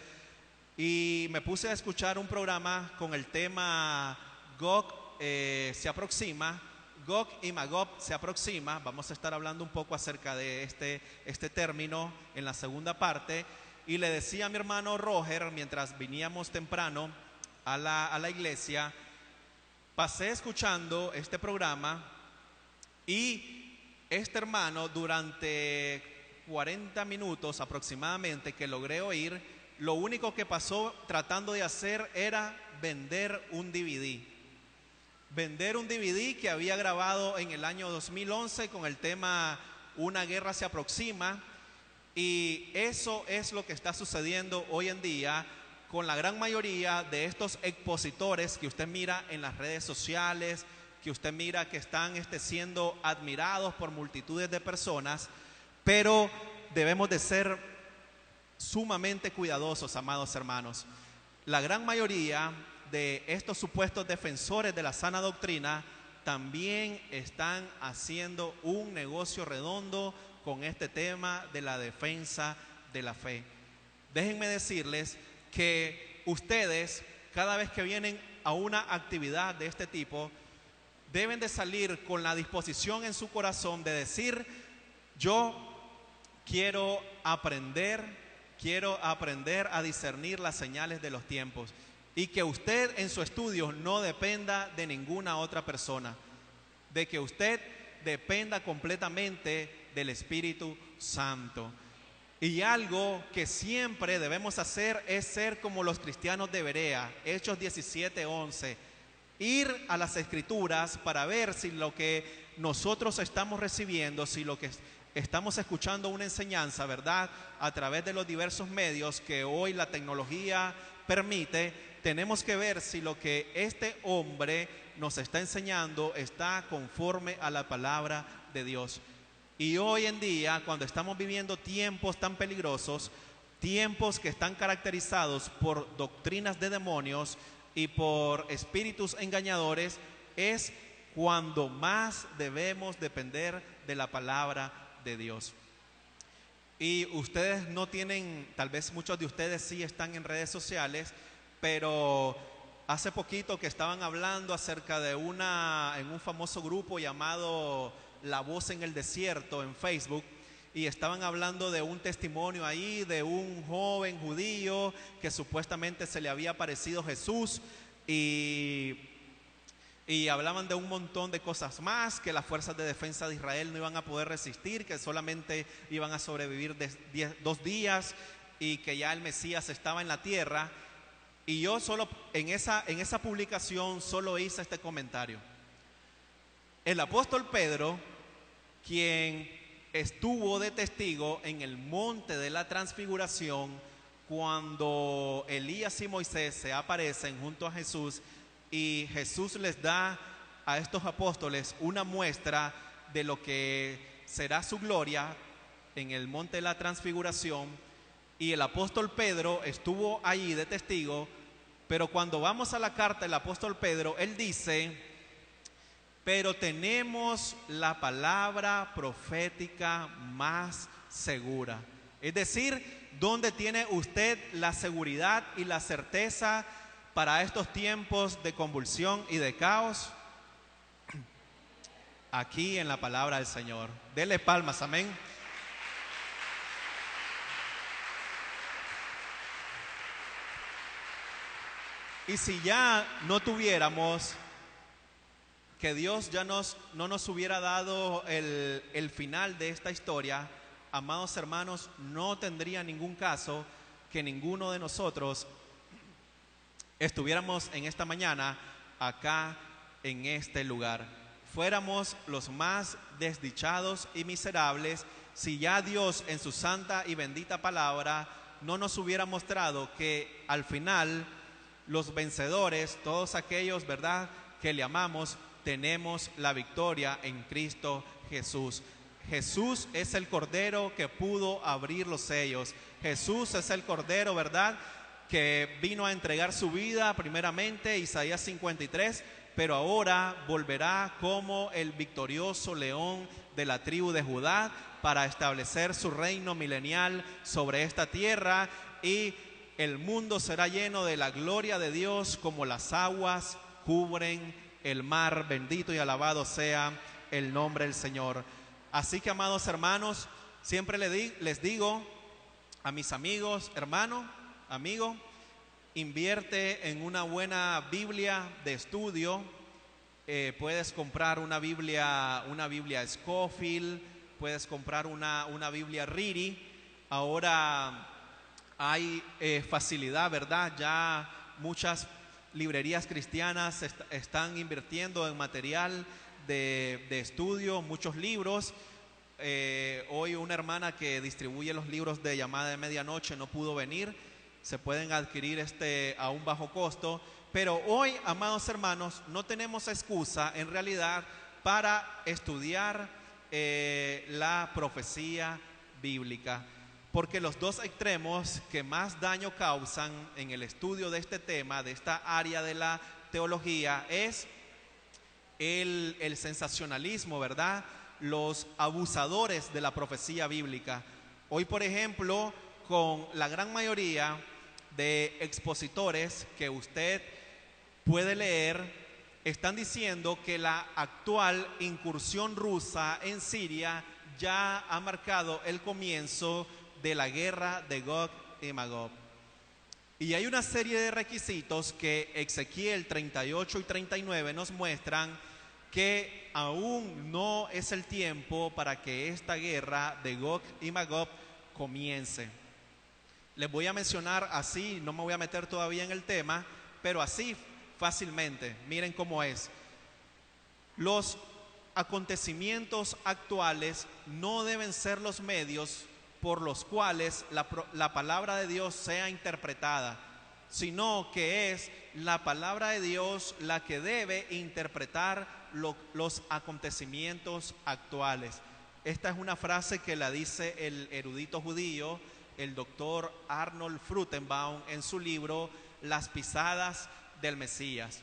Speaker 20: y me puse a escuchar un programa con el tema Gog se aproxima. Gog y Magog se aproxima. Vamos a estar hablando un poco acerca de este término en la segunda parte. Y le decía a mi hermano Roger, mientras veníamos temprano a la iglesia, pasé escuchando este programa y este hermano durante 40 minutos aproximadamente que logré oír, lo único que pasó tratando de hacer era vender un DVD. Vender un DVD que había grabado en el año 2011 con el tema Una guerra se aproxima, y eso es lo que está sucediendo hoy en día con la gran mayoría de estos expositores que usted mira en las redes sociales, que usted mira que están siendo admirados por multitudes de personas, pero debemos de ser sumamente cuidadosos, amados hermanos. La gran mayoría de estos supuestos defensores de la sana doctrina también están haciendo un negocio redondo con este tema de la defensa de la fe. Déjenme decirles que ustedes, cada vez que vienen a una actividad de este tipo, deben de salir con la disposición en su corazón de decir: yo quiero aprender a discernir las señales de los tiempos. Y que usted en su estudio no dependa de ninguna otra persona, de que usted dependa completamente del Espíritu Santo. Y algo que siempre debemos hacer es ser como los cristianos de Berea, Hechos 17:11. Ir a las Escrituras para ver si lo que nosotros estamos recibiendo, si lo que estamos escuchando una enseñanza, ¿verdad? A través de los diversos medios que hoy la tecnología permite, tenemos que ver si lo que este hombre nos está enseñando está conforme a la palabra de Dios. Y hoy en día, cuando estamos viviendo tiempos tan peligrosos, tiempos que están caracterizados por doctrinas de demonios y por espíritus engañadores, es cuando más debemos depender de la palabra de Dios. Y ustedes no tienen, tal vez muchos de ustedes sí están en redes sociales, pero hace poquito que estaban hablando acerca de en un famoso grupo llamado La Voz en el Desierto en Facebook, y estaban hablando de un testimonio ahí de un joven judío que supuestamente se le había aparecido Jesús, y hablaban de un montón de cosas más, que las fuerzas de defensa de Israel no iban a poder resistir, que solamente iban a sobrevivir 2 días y que ya el Mesías estaba en la tierra. Y yo solo en esa publicación solo hice este comentario. El apóstol Pedro, quien estuvo de testigo en el monte de la transfiguración, cuando Elías y Moisés se aparecen junto a Jesús, y Jesús les da a estos apóstoles una muestra de lo que será su gloria en el monte de la transfiguración, y el apóstol Pedro estuvo allí de testigo. Pero cuando vamos a la carta del apóstol Pedro, él dice: pero tenemos la palabra profética más segura. Es decir, ¿dónde tiene usted la seguridad y la certeza para estos tiempos de convulsión y de caos? Aquí en la palabra del Señor. Dele palmas, amén. Y si ya no tuviéramos, que Dios ya no nos hubiera dado el final de esta historia, amados hermanos, no tendría ningún caso que ninguno de nosotros estuviéramos en esta mañana acá en este lugar. Fuéramos los más desdichados y miserables si ya Dios en su santa y bendita palabra no nos hubiera mostrado que al final los vencedores, todos aquellos, ¿verdad?, que le amamos, tenemos la victoria en Cristo Jesús. Jesús es el Cordero que pudo abrir los sellos. Jesús es el Cordero, ¿verdad?, que vino a entregar su vida primeramente, Isaías 53, pero ahora volverá como el victorioso león de la tribu de Judá para establecer su reino milenial sobre esta tierra, y el mundo será lleno de la gloria de Dios como las aguas cubren el mar. Bendito y alabado sea el nombre del Señor. Así que, amados hermanos, siempre les digo a mis amigos, hermano, amigo, invierte en una buena Biblia de estudio. Puedes comprar una Biblia Scofield, puedes comprar una Biblia Riri. Ahora hay facilidad, ¿verdad? Ya muchas librerías cristianas están invirtiendo en material de estudio, muchos libros. Hoy una hermana que distribuye los libros de Llamada de Medianoche no pudo venir. Se pueden adquirir a un bajo costo. Pero hoy, amados hermanos, no tenemos excusa en realidad para estudiar la profecía bíblica. Porque los dos extremos que más daño causan en el estudio de este tema, de esta área de la teología, es el sensacionalismo, ¿verdad? Los abusadores de la profecía bíblica. Hoy, por ejemplo, con la gran mayoría de expositores que usted puede leer, están diciendo que la actual incursión rusa en Siria ya ha marcado el comienzo de la guerra de Gog y Magog. Y hay una serie de requisitos que Ezequiel 38 y 39 nos muestran que aún no es el tiempo para que esta guerra de Gog y Magog comience. Les voy a mencionar así, no me voy a meter todavía en el tema, pero así fácilmente. Miren cómo es. Los acontecimientos actuales no deben ser los medios por los cuales la palabra de Dios sea interpretada, sino que es la palabra de Dios la que debe interpretar los acontecimientos actuales. Esta es una frase que la dice el erudito judío, el doctor Arnold Fruchtenbaum, en su libro Las pisadas del Mesías.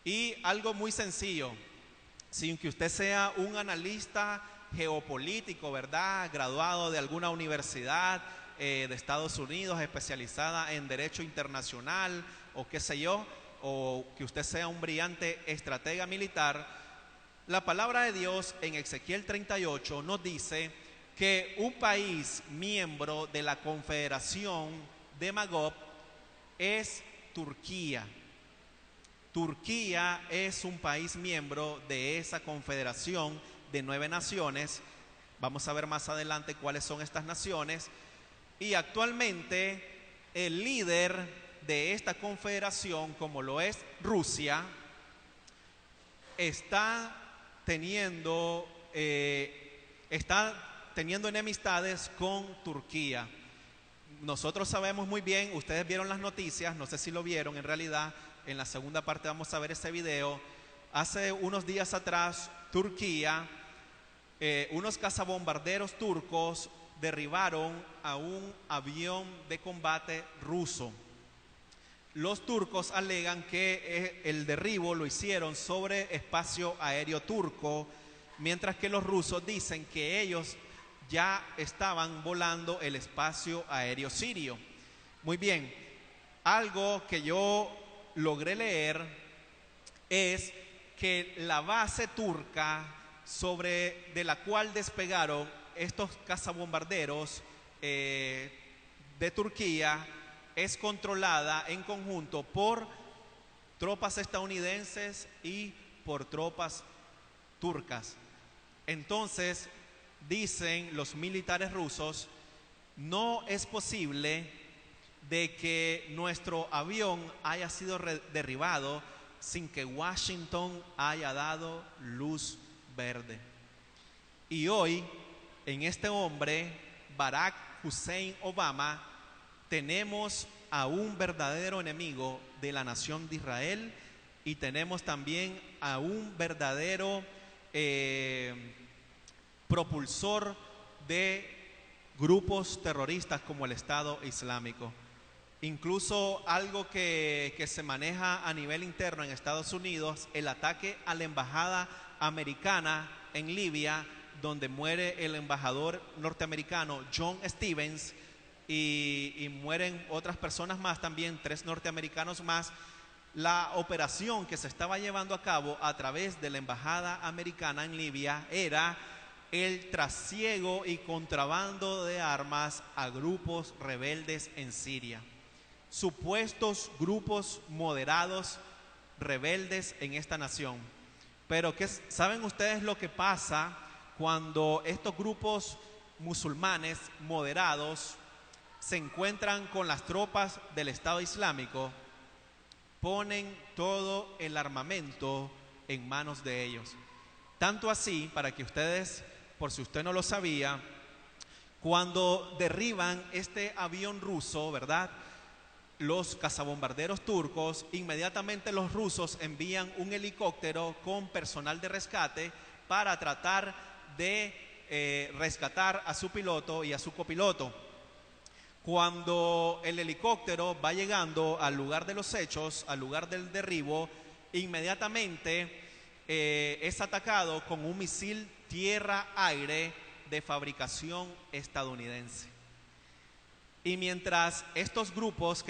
Speaker 20: Y algo muy sencillo, sin que usted sea un analista geopolítico, ¿verdad?, graduado de alguna universidad de Estados Unidos, especializada en derecho internacional o qué sé yo, o que usted sea un brillante estratega militar, la palabra de Dios en Ezequiel 38 nos dice que un país miembro de la Confederación de Magog es Turquía. Turquía es un país miembro de esa confederación de 9 naciones. Vamos a ver más adelante cuáles son estas naciones. Y actualmente el líder de esta confederación, como lo es Rusia, está teniendo enemistades con Turquía. Nosotros sabemos muy bien, ustedes vieron las noticias, no sé si lo vieron en realidad, en la segunda parte vamos a ver ese video. Hace unos días atrás, Turquía, unos cazabombarderos turcos derribaron a un avión de combate ruso. Los turcos alegan que el derribo lo hicieron sobre espacio aéreo turco, mientras que los rusos dicen que ellos ya estaban volando el espacio aéreo sirio. Muy bien, algo que yo logré leer es que la base turca de la cual despegaron estos cazabombarderos de Turquía es controlada en conjunto por tropas estadounidenses y por tropas turcas. Entonces, dicen los militares rusos, no es posible de que nuestro avión haya sido derribado sin que Washington haya dado luz verde. Y hoy, en este hombre, Barack Hussein Obama, tenemos a un verdadero enemigo de la nación de Israel y tenemos también a un verdadero propulsor de grupos terroristas como el Estado Islámico. Incluso algo que se maneja a nivel interno en Estados Unidos, el ataque a la embajada americana en Libia, donde muere el embajador norteamericano John Stevens y mueren otras personas más también, 3 norteamericanos más. La operación que se estaba llevando a cabo a través de la embajada americana en Libia era el trasiego y contrabando de armas a grupos rebeldes en Siria. Supuestos grupos moderados rebeldes en esta nación. Pero ¿saben ustedes lo que pasa cuando estos grupos musulmanes moderados se encuentran con las tropas del Estado Islámico? Ponen todo el armamento en manos de ellos. Tanto así, para que ustedes, por si usted no lo sabía, cuando derriban este avión ruso, ¿verdad?, los cazabombarderos turcos, inmediatamente los rusos envían un helicóptero con personal de rescate para tratar de rescatar a su piloto y a su copiloto. Cuando el helicóptero va llegando al lugar de los hechos, al lugar del derribo, inmediatamente es atacado con un misil tierra-aire de fabricación estadounidense. Y mientras estos grupos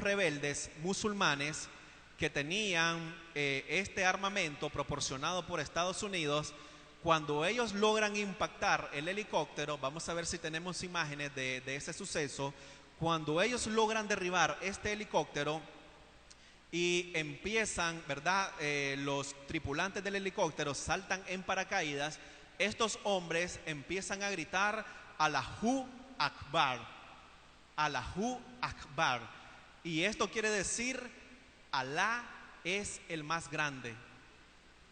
Speaker 20: rebeldes musulmanes que tenían este armamento proporcionado por Estados Unidos, cuando ellos logran impactar el helicóptero, vamos a ver si tenemos imágenes de ese suceso, cuando ellos logran derribar este helicóptero y empiezan, ¿verdad?, los tripulantes del helicóptero saltan en paracaídas, estos hombres empiezan a gritar: Allahu Akbar. Allahu Akbar. Y esto quiere decir, Alá es el más grande.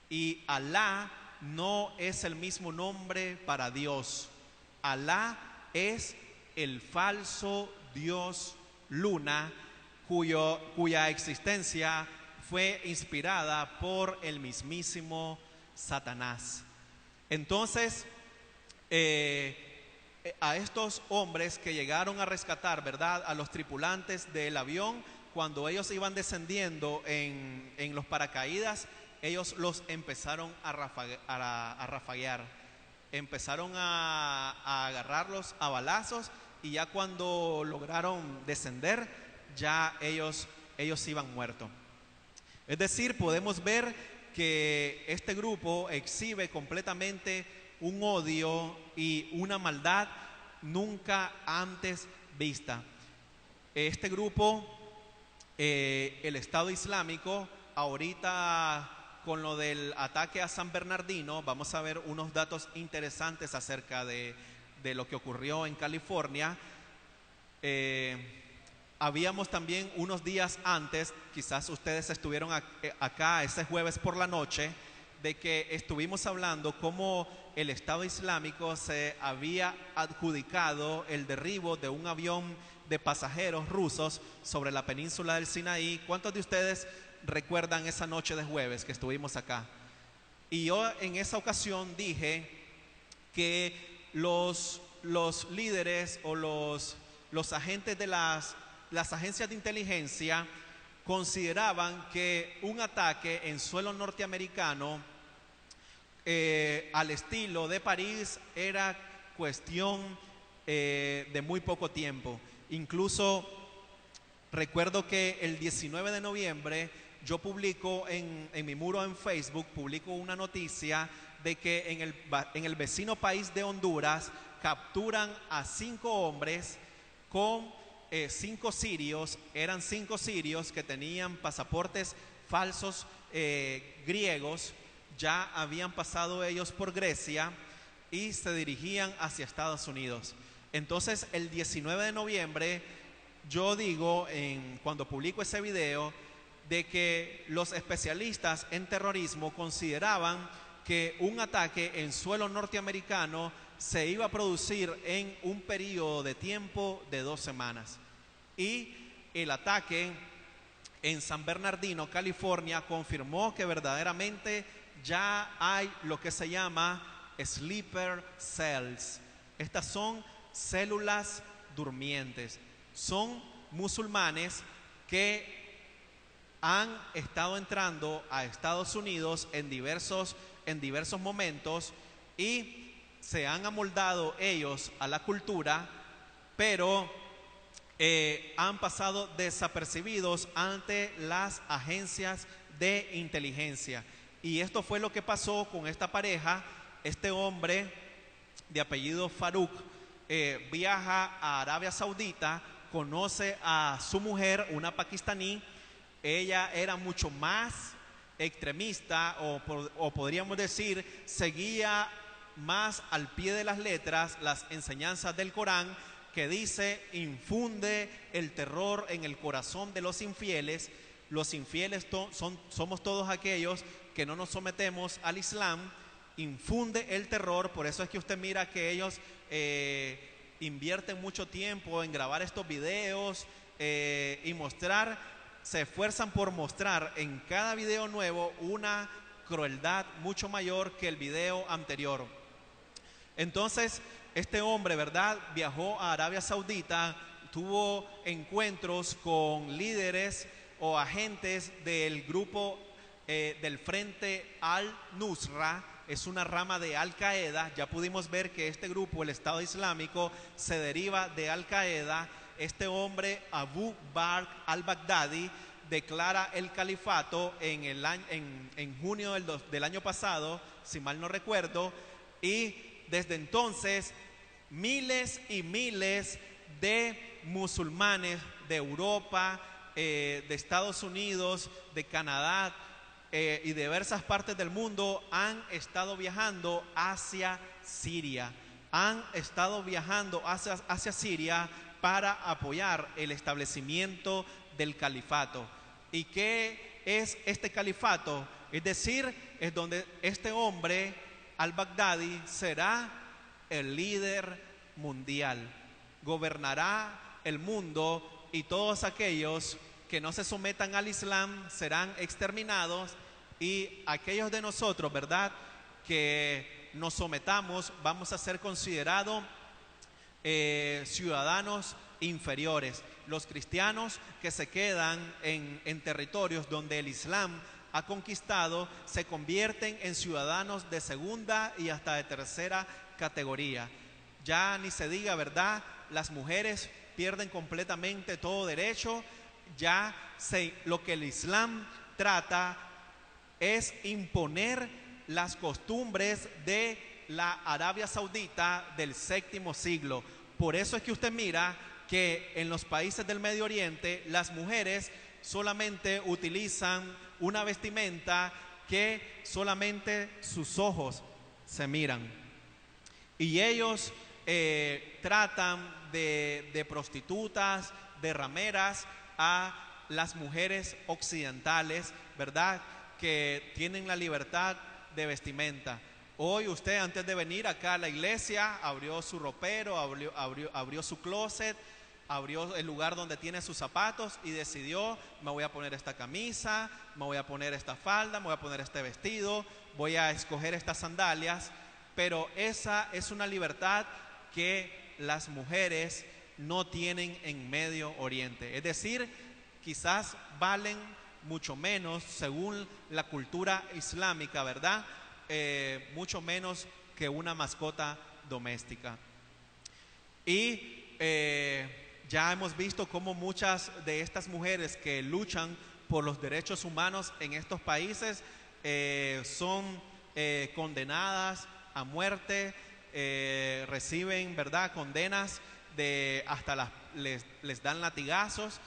Speaker 20: Y Alá no es el mismo nombre para Dios. Alá es el falso Dios Luna, cuya existencia fue inspirada por el mismísimo Satanás. Entonces, a estos hombres que llegaron a rescatar, ¿verdad?, a los tripulantes del avión, cuando ellos iban descendiendo en los paracaídas, ellos los empezaron a rafaguear. Empezaron a agarrarlos a balazos, y ya cuando lograron descender, ya ellos iban muertos. Es decir, podemos ver que este grupo exhibe completamente un odio y una maldad nunca antes vista. Este grupo, el Estado Islámico, ahorita con lo del ataque a San Bernardino, vamos a ver unos datos interesantes acerca de lo que ocurrió en California. Habíamos también unos días antes, quizás ustedes estuvieron acá ese jueves por la noche, de que estuvimos hablando cómo el Estado Islámico se había adjudicado el derribo de un avión de pasajeros rusos sobre la península del Sinaí. ¿Cuántos de ustedes recuerdan esa noche de jueves que estuvimos acá? Y yo en esa ocasión dije que los líderes o los agentes de las agencias de inteligencia consideraban que un ataque en suelo norteamericano al estilo de París era cuestión de muy poco tiempo. Incluso recuerdo que el 19 de noviembre yo publico en mi muro en Facebook, publico una noticia de que en el vecino país de Honduras capturan a 5 hombres con 5 sirios. Eran 5 sirios que tenían pasaportes falsos griegos. Ya habían pasado ellos por Grecia y se dirigían hacia Estados Unidos. Entonces el 19 de noviembre yo digo, cuando publico ese video, de que los especialistas en terrorismo consideraban que un ataque en suelo norteamericano se iba a producir en un periodo de tiempo de 2 semanas. Y el ataque en San Bernardino, California, confirmó que verdaderamente ya hay lo que se llama sleeper cells. Estas son células durmientes. Son musulmanes que han estado entrando a Estados Unidos en diversos momentos y se han amoldado ellos a la cultura, pero han pasado desapercibidos ante las agencias de inteligencia. Y esto fue lo que pasó con esta pareja. Este hombre de apellido Farouk viaja a Arabia Saudita, conoce a su mujer, una pakistaní. Ella era mucho más extremista, o podríamos decir, seguía más al pie de las letras las enseñanzas del Corán, que dice: infunde el terror en el corazón de los infieles. Los infieles somos todos aquellos que no nos sometemos al Islam. Infunde el terror. Por eso es que usted mira que ellos invierten mucho tiempo en grabar estos videos y se esfuerzan por mostrar en cada video nuevo una crueldad mucho mayor que el video anterior. Entonces, este hombre, ¿verdad?, viajó a Arabia Saudita, tuvo encuentros con líderes o agentes del grupo del Frente Al-Nusra. Es una rama de Al-Qaeda. Ya pudimos ver que este grupo, el Estado Islámico, se deriva de Al-Qaeda. Este hombre, Abu Bakr al-Baghdadi, declara el califato en junio del año pasado, si mal no recuerdo, y desde entonces miles y miles de musulmanes de Europa, de Estados Unidos, de Canadá y diversas partes del mundo han estado viajando hacia Siria. han estado viajando hacia Siria para apoyar el establecimiento del califato. ¿Y qué es este califato? Es decir, es donde este hombre, al-Baghdadi, será el líder mundial. Gobernará el mundo y todos aquellos que no se sometan al Islam serán exterminados, y aquellos de nosotros, ¿verdad?, que nos sometamos, vamos a ser considerados ciudadanos inferiores. Los cristianos que se quedan en territorios donde el Islam ha conquistado se convierten en ciudadanos de segunda y hasta de tercera categoría. Ya ni se diga, ¿verdad?, las mujeres pierden completamente todo derecho. Ya lo que el Islam trata es imponer las costumbres de la Arabia Saudita del séptimo siglo. Por eso es que usted mira que en los países del Medio Oriente las mujeres solamente utilizan una vestimenta que solamente sus ojos se miran. Y ellos tratan de prostitutas, de rameras a las mujeres occidentales, ¿verdad?, que tienen la libertad de vestimenta. Hoy usted, antes de venir acá a la iglesia, abrió su ropero, abrió su closet, abrió el lugar donde tiene sus zapatos y decidió: me voy a poner esta camisa, me voy a poner esta falda, me voy a poner este vestido, voy a escoger estas sandalias. Pero esa es una libertad que las mujeres no tienen en Medio Oriente. Es decir, quizás valen mucho menos según la cultura islámica, ¿verdad? Mucho menos que una mascota doméstica. Y ya hemos visto cómo muchas de estas mujeres que luchan por los derechos humanos en estos países son condenadas a muerte, reciben, ¿verdad?, condenas de hasta les dan latigazos.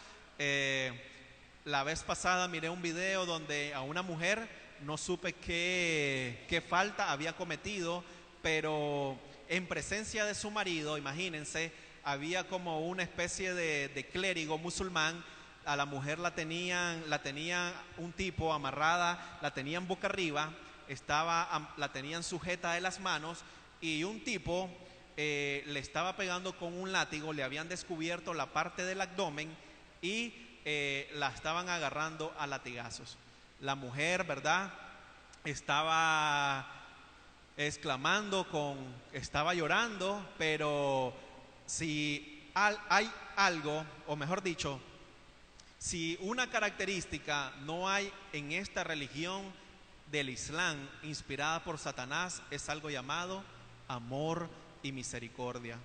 Speaker 20: La vez pasada miré un video donde a una mujer, no supe qué falta había cometido, pero en presencia de su marido, imagínense, había como una especie de clérigo musulmán. A la mujer la tenían un tipo amarrada, la tenían boca arriba, la tenían sujeta de las manos, y un tipo le estaba pegando con un látigo. Le habían descubierto la parte del abdomen y la estaban agarrando a latigazos. La mujer, ¿verdad?, estaba exclamando, estaba llorando, pero si hay algo, o mejor dicho, si una característica no hay en esta religión del Islam inspirada por Satanás, es algo llamado amor y misericordia.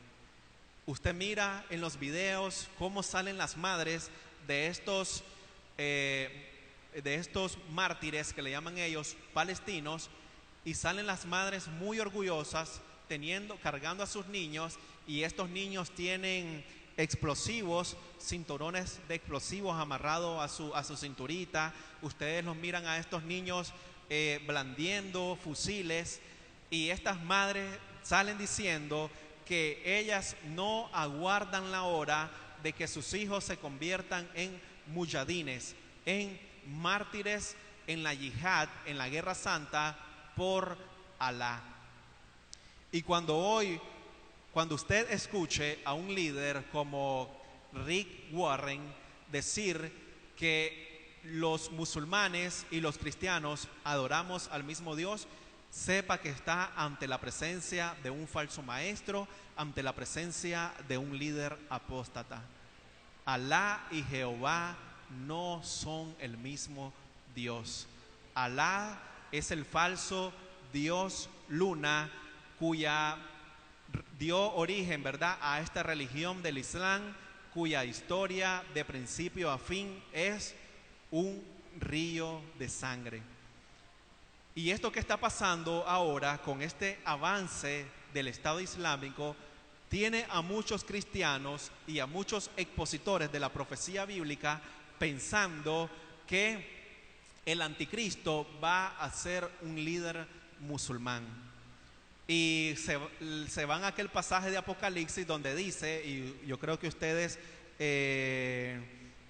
Speaker 20: Usted mira en los videos cómo salen las madres de estos mártires, que le llaman ellos, palestinos, y salen las madres muy orgullosas cargando a sus niños, y estos niños tienen explosivos, cinturones de explosivos amarrados a su cinturita. Ustedes los miran a estos niños blandiendo fusiles, y estas madres salen diciendo que ellas no aguardan la hora de que sus hijos se conviertan en mujahidines, en mártires en la yihad, en la guerra santa por Alá. Y cuando usted escuche a un líder como Rick Warren decir que los musulmanes y los cristianos adoramos al mismo Dios, sepa que está ante la presencia de un falso maestro, ante la presencia de un líder apóstata. Alá y Jehová no son el mismo Dios. Alá es el falso Dios Luna, cuya dio origen, ¿verdad?, a esta religión del Islam, cuya historia de principio a fin es un río de sangre. Y esto que está pasando ahora con este avance del Estado Islámico tiene a muchos cristianos y a muchos expositores de la profecía bíblica pensando que el anticristo va a ser un líder musulmán. Y se van a aquel pasaje de Apocalipsis donde dice, y yo creo que ustedes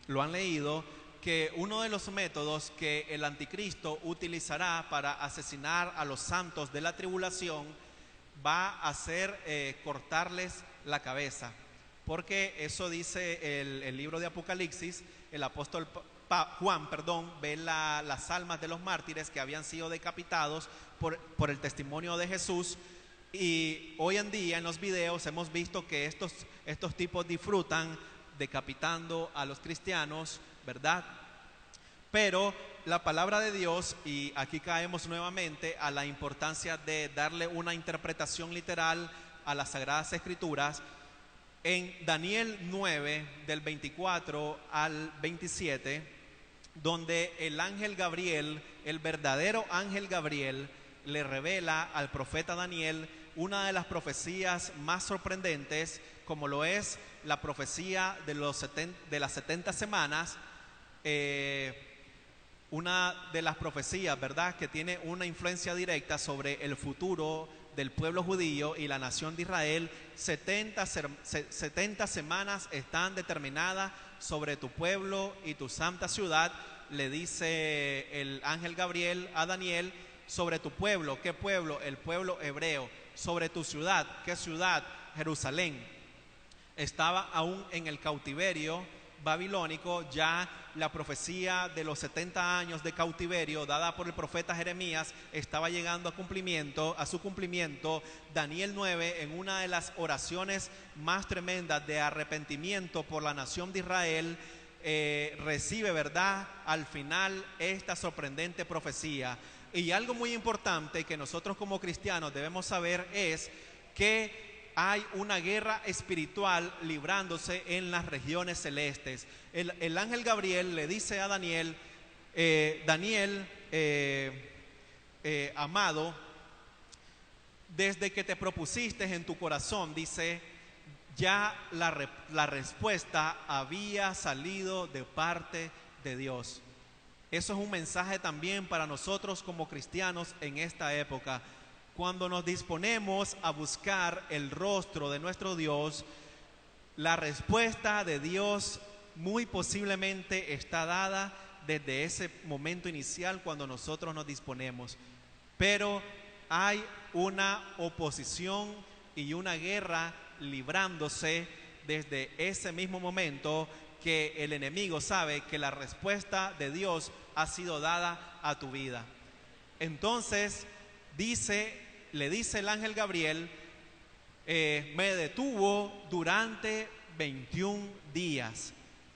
Speaker 20: lo han leído, que uno de los métodos que el anticristo utilizará para asesinar a los santos de la tribulación va a ser cortarles la cabeza. Porque eso dice el libro de Apocalipsis. El apóstol Juan, ve las almas de los mártires que habían sido decapitados por el testimonio de Jesús. Y hoy en día en los videos hemos visto que estos tipos disfrutan decapitando a los cristianos, ¿verdad? Pero la palabra de Dios, y aquí caemos nuevamente a la importancia de darle una interpretación literal a las Sagradas Escrituras. En Daniel 9, del 24 al 27, donde el ángel Gabriel, el verdadero ángel Gabriel, le revela al profeta Daniel una de las profecías más sorprendentes, como lo es la profecía de las 70 semanas, una de las profecías, ¿verdad?, que tiene una influencia directa sobre el futuro del pueblo judío y la nación de Israel. 70 semanas están determinadas sobre tu pueblo y tu santa ciudad, le dice el ángel Gabriel a Daniel. Sobre tu pueblo, ¿qué pueblo? El pueblo hebreo. Sobre tu ciudad, ¿qué ciudad? Jerusalén. Estaba aún en el cautiverio babilónico. Ya la profecía de los 70 años de cautiverio dada por el profeta Jeremías estaba llegando a su cumplimiento. Daniel 9, en una de las oraciones más tremendas de arrepentimiento por la nación de Israel, recibe, ¿verdad?, al final esta sorprendente profecía. Y algo muy importante que nosotros como cristianos debemos saber es que hay una guerra espiritual librándose en las regiones celestes. El ángel Gabriel le dice a Daniel, amado, desde que te propusiste en tu corazón, dice, ya la respuesta había salido de parte de Dios. Eso es un mensaje también para nosotros como cristianos en esta época. Cuando nos disponemos a buscar el rostro de nuestro Dios, la respuesta de Dios muy posiblemente está dada desde ese momento inicial cuando nosotros nos disponemos. Pero hay una oposición y una guerra librándose desde ese mismo momento, que el enemigo sabe que la respuesta de Dios ha sido dada a tu vida. Entonces le dice el ángel Gabriel, me detuvo durante 21 días.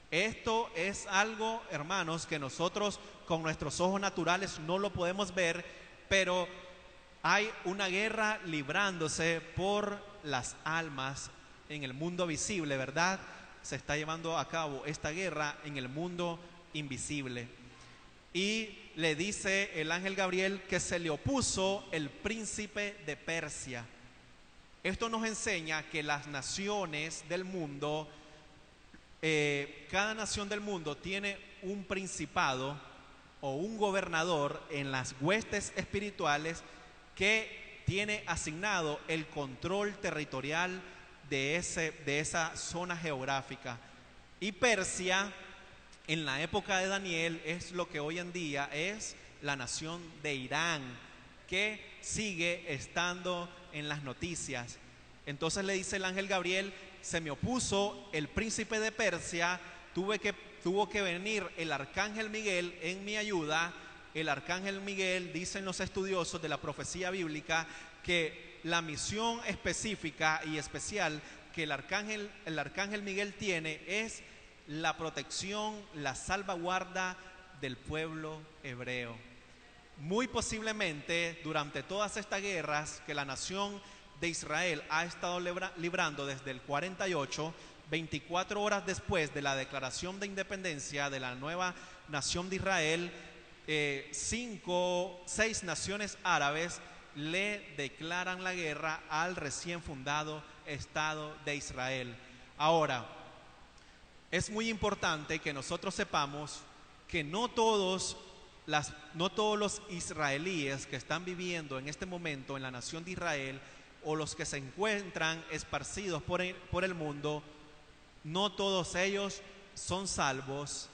Speaker 20: Esto es algo, hermanos, que nosotros con nuestros ojos naturales no lo podemos ver, pero hay una guerra librándose por las almas en el mundo visible, ¿verdad? Se está llevando a cabo esta guerra en el mundo invisible. Y le dice el ángel Gabriel que se le opuso el príncipe de Persia. Esto nos enseña que las naciones del mundo, cada nación del mundo tiene un principado o un gobernador en las huestes espirituales que tiene asignado el control territorial de esa zona geográfica. Y Persia, en la época de Daniel, es lo que hoy en día es la nación de Irán, que sigue estando en las noticias. Entonces le dice el ángel Gabriel, se me opuso el príncipe de Persia, tuvo que venir el arcángel Miguel en mi ayuda. El arcángel Miguel, dicen los estudiosos de la profecía bíblica, que la misión específica y especial que el arcángel Miguel tiene es la protección, la salvaguarda del pueblo hebreo. Muy posiblemente durante todas estas guerras que la nación de Israel ha estado librando desde el 48, 24 horas después de la declaración de independencia de la nueva nación de Israel, 6 naciones árabes le declaran la guerra al recién fundado Estado de Israel. Ahora, es muy importante que nosotros sepamos que no todos no todos los israelíes que están viviendo en este momento en la nación de Israel o los que se encuentran esparcidos por el mundo, no todos ellos son salvos,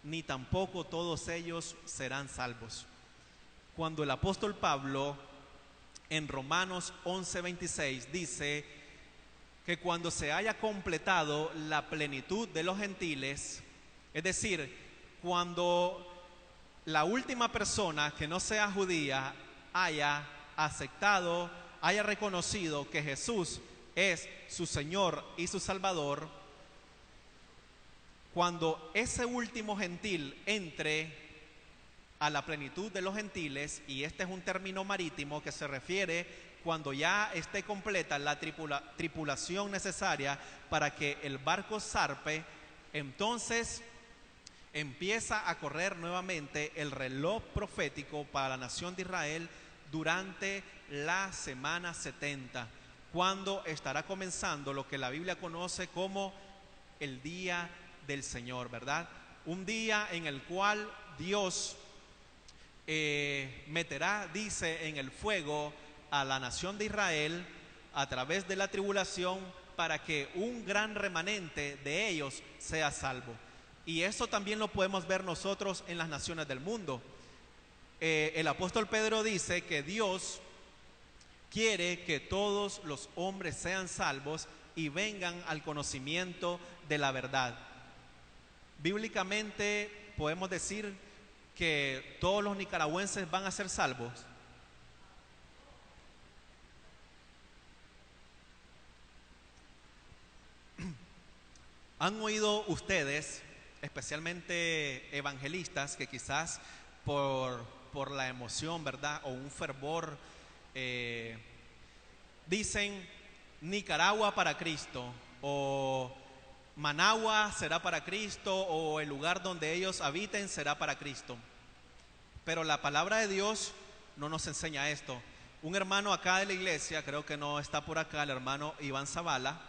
Speaker 20: ni tampoco todos ellos serán salvos. Cuando el apóstol Pablo en Romanos 11:26 dice que cuando se haya completado la plenitud de los gentiles, es decir, cuando la última persona que no sea judía haya aceptado, haya reconocido que Jesús es su Señor y su Salvador, cuando ese último gentil entre a la plenitud de los gentiles, y este es un término marítimo que se refiere cuando ya esté completa la tripulación necesaria para que el barco zarpe, entonces empieza a correr nuevamente el reloj profético para la nación de Israel durante la semana 70, cuando estará comenzando lo que la Biblia conoce como el día del Señor, ¿verdad? Un día en el cual Dios meterá, dice, en el fuego a la nación de Israel a través de la tribulación para que un gran remanente de ellos sea salvo. Y eso también lo podemos ver nosotros en las naciones del mundo. El apóstol Pedro dice que Dios quiere que todos los hombres sean salvos y vengan al conocimiento de la verdad. Bíblicamente podemos decir que todos los nicaragüenses van a ser salvos. ¿Han oído ustedes, especialmente evangelistas, que quizás por la emoción, ¿verdad?, o un fervor, dicen Nicaragua para Cristo, o Managua será para Cristo, o el lugar donde ellos habiten será para Cristo? Pero la palabra de Dios no nos enseña esto. Un hermano acá de la iglesia, creo que no está por acá, el hermano Iván Zavala,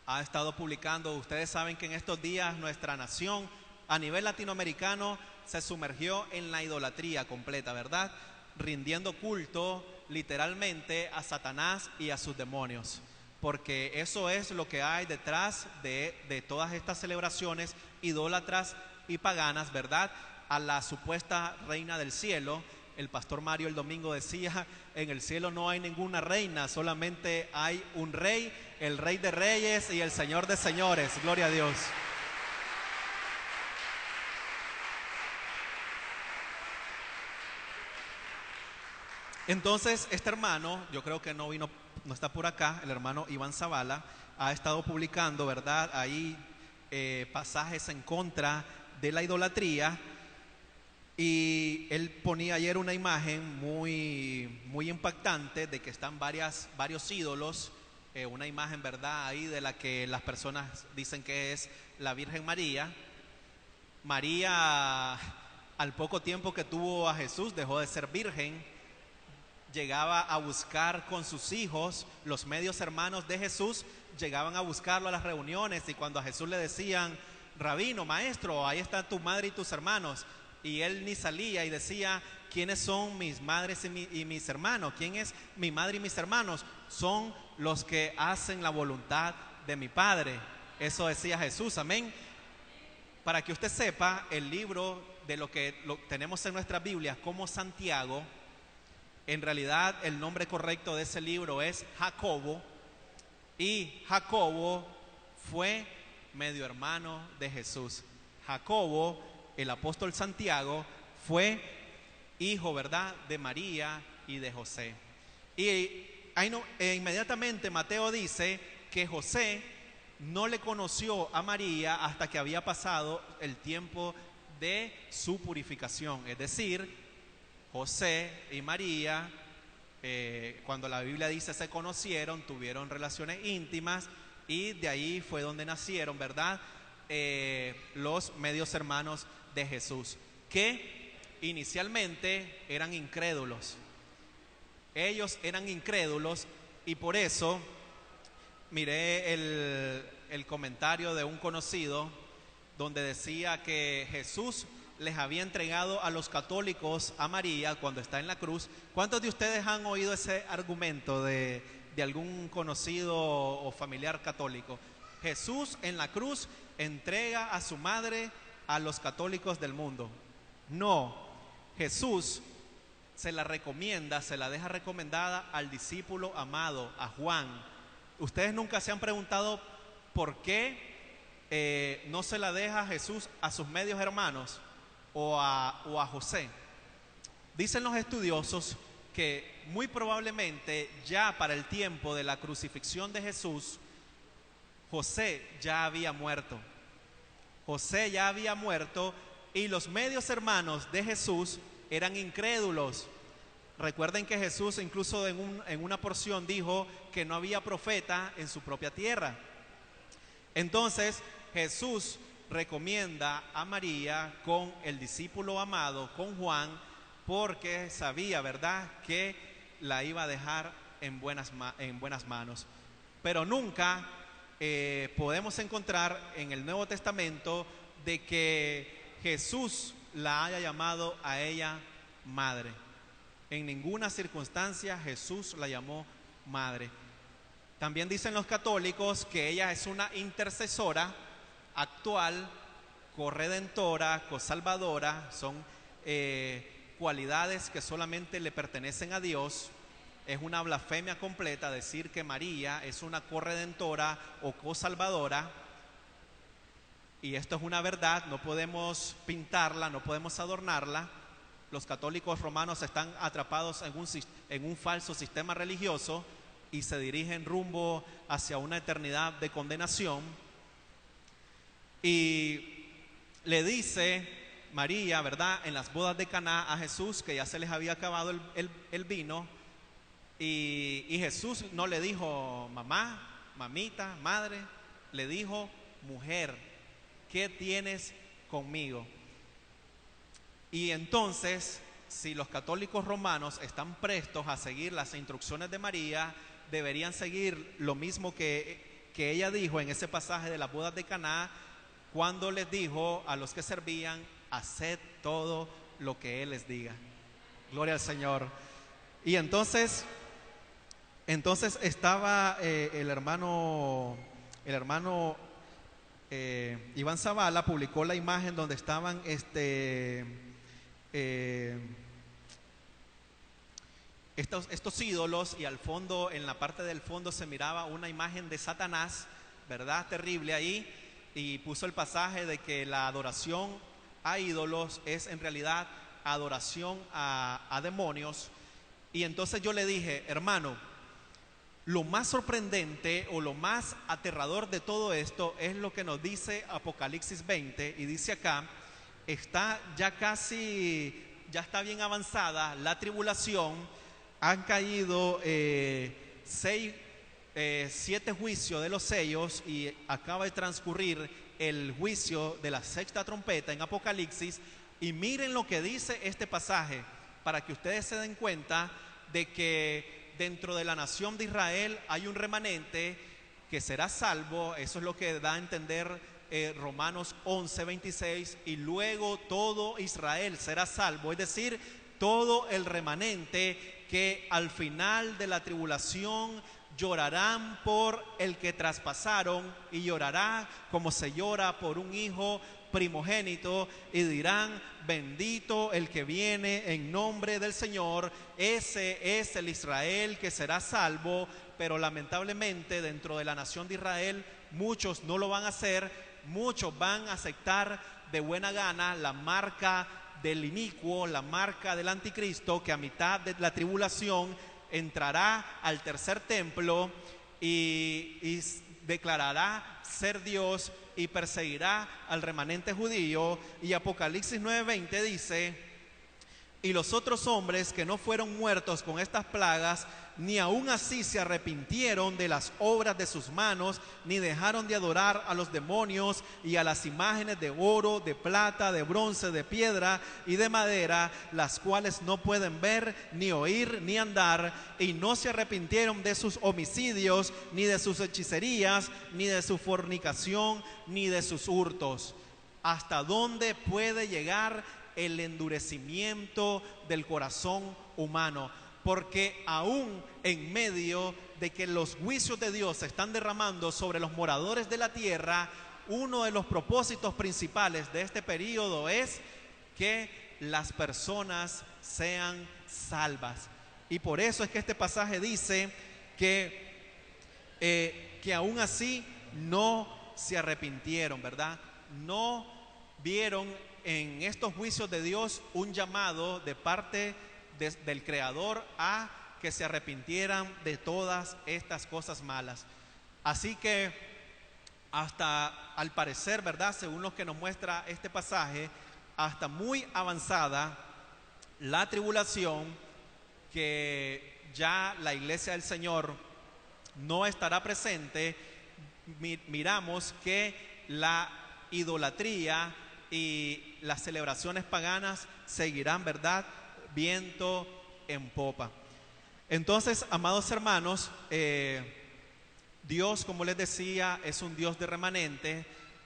Speaker 20: ha estado publicando. Ustedes saben que en estos días nuestra nación a nivel latinoamericano se sumergió en la idolatría completa, ¿verdad? Rindiendo culto literalmente a Satanás y a sus demonios, porque eso es lo que hay detrás de todas estas celebraciones idólatras y paganas, ¿verdad? A la supuesta reina del cielo. El pastor Mario el domingo decía, en el cielo no hay ninguna reina, solamente hay un rey, el Rey de Reyes y el Señor de Señores. Gloria a Dios. Entonces, este hermano, yo creo que no está por acá, el hermano Iván Zavala, ha estado publicando, ¿verdad?, ahí pasajes en contra de la idolatría. Y él ponía ayer una imagen muy impactante de que están varios ídolos, una imagen, ¿verdad?, ahí de la que las personas dicen que es la Virgen María. María, al poco tiempo que tuvo a Jesús, dejó de ser virgen, llegaba a buscar con sus hijos, los medios hermanos de Jesús, llegaban a buscarlo a las reuniones, y cuando a Jesús le decían, rabino, maestro, ahí están tu madre y tus hermanos, y él ni salía y decía, ¿quiénes son mis madres y mis hermanos? ¿Quién es mi madre y mis hermanos? Son los que hacen la voluntad de mi Padre. Eso decía Jesús, amén. Para que usted sepa, el libro de lo que tenemos en nuestras Biblias como Santiago, en realidad el nombre correcto de ese libro es Jacobo, y Jacobo fue medio hermano de Jesús. Jacobo, el apóstol Santiago, fue hijo, ¿verdad?, de María y de José. Y inmediatamente Mateo dice que José no le conoció a María hasta que había pasado el tiempo de su purificación. Es decir, José y María, cuando la Biblia dice se conocieron, tuvieron relaciones íntimas, y de ahí fue donde nacieron, ¿verdad?, los medios hermanos de Jesús, que inicialmente eran incrédulos. Ellos eran incrédulos, y por eso miré el comentario de un conocido donde decía que Jesús les había entregado a los católicos a María cuando está en la cruz. ¿Cuántos de ustedes han oído ese argumento de algún conocido o familiar católico? Jesús en la cruz entrega a su madre a los católicos del mundo. No, Jesús se la recomienda, se la deja recomendada al discípulo amado, a Juan. ¿Ustedes nunca se han preguntado por qué no se la deja Jesús a sus medios hermanos o a José? Dicen los estudiosos que muy probablemente ya para el tiempo de la crucifixión de Jesús, José ya había muerto. José ya había muerto y los medios hermanos de Jesús eran incrédulos. Recuerden que Jesús incluso en una porción dijo que no había profeta en su propia tierra. Entonces Jesús recomienda a María con el discípulo amado, con Juan, porque sabía, ¿verdad?, que la iba a dejar en buenas manos. Pero nunca podemos encontrar en el Nuevo Testamento de que Jesús la haya llamado a ella madre. En ninguna circunstancia Jesús la llamó madre. También dicen los católicos que ella es una intercesora actual, corredentora, cosalvadora. Son cualidades que solamente le pertenecen a Dios. Es una blasfemia completa decir que María es una corredentora o cosalvadora. Y esto es una verdad, no podemos pintarla, no podemos adornarla. Los católicos romanos están atrapados en un falso sistema religioso y se dirigen rumbo hacia una eternidad de condenación. Y le dice María, ¿verdad?, en las bodas de Caná a Jesús que ya se les había acabado el vino. Y Jesús no le dijo mamá, mamita, madre, le dijo mujer, ¿qué tienes conmigo? Y entonces, si los católicos romanos están prestos a seguir las instrucciones de María, deberían seguir lo mismo que ella dijo en ese pasaje de las bodas de Caná, cuando les dijo a los que servían: haced todo lo que Él les diga. Gloria al Señor. Y entonces estaba el hermano Iván Zavala publicó la imagen donde estaban estos ídolos, y al fondo, en la parte del fondo, se miraba una imagen de Satanás, ¿verdad? Terrible ahí, y puso el pasaje de que la adoración a ídolos es en realidad adoración a demonios. Y entonces yo le dije: hermano, lo más sorprendente o lo más aterrador de todo esto es lo que nos dice Apocalipsis 20, y dice acá: está ya está bien avanzada la tribulación, han caído 7 juicios de los sellos y acaba de transcurrir el juicio de la 6ª trompeta en Apocalipsis. Y miren lo que dice este pasaje, para que ustedes se den cuenta de que dentro de la nación de Israel hay un remanente que será salvo. Eso es lo que da a entender Romanos 11:26, y luego todo Israel será salvo, es decir, todo el remanente que al final de la tribulación llorarán por el que traspasaron, y llorará como se llora por un hijo primogénito, y dirán: bendito el que viene en nombre del Señor. Ese es el Israel que será salvo. Pero lamentablemente dentro de la nación de Israel muchos no lo van a hacer. Muchos van a aceptar de buena gana la marca del inicuo, la marca del anticristo, que a mitad de la tribulación entrará al tercer templo y declarará ser Dios y perseguirá al remanente judío. Y Apocalipsis 9:20 dice: y los otros hombres que no fueron muertos con estas plagas, ni aún así se arrepintieron de las obras de sus manos, ni dejaron de adorar a los demonios y a las imágenes de oro, de plata, de bronce, de piedra y de madera, las cuales no pueden ver, ni oír, ni andar, y no se arrepintieron de sus homicidios, ni de sus hechicerías, ni de su fornicación, ni de sus hurtos. hasta dónde puede llegar el endurecimiento del corazón humano. Porque aún en medio de que los juicios de Dios se están derramando sobre los moradores de la tierra, uno de los propósitos principales de este periodo es que las personas sean salvas. Y por eso es que este pasaje dice que aún así no se arrepintieron, ¿verdad? No vieron en estos juicios de Dios un llamado de parte del Creador a que se arrepintieran de todas estas cosas malas. Así que hasta, al parecer, ¿verdad?, según lo que nos muestra este pasaje, hasta muy avanzada la tribulación, que ya la iglesia del Señor no estará presente, miramos que la idolatría y las celebraciones paganas seguirán, ¿verdad?, viento en popa. Entonces, amados hermanos, Dios, como les decía, es un Dios de remanente.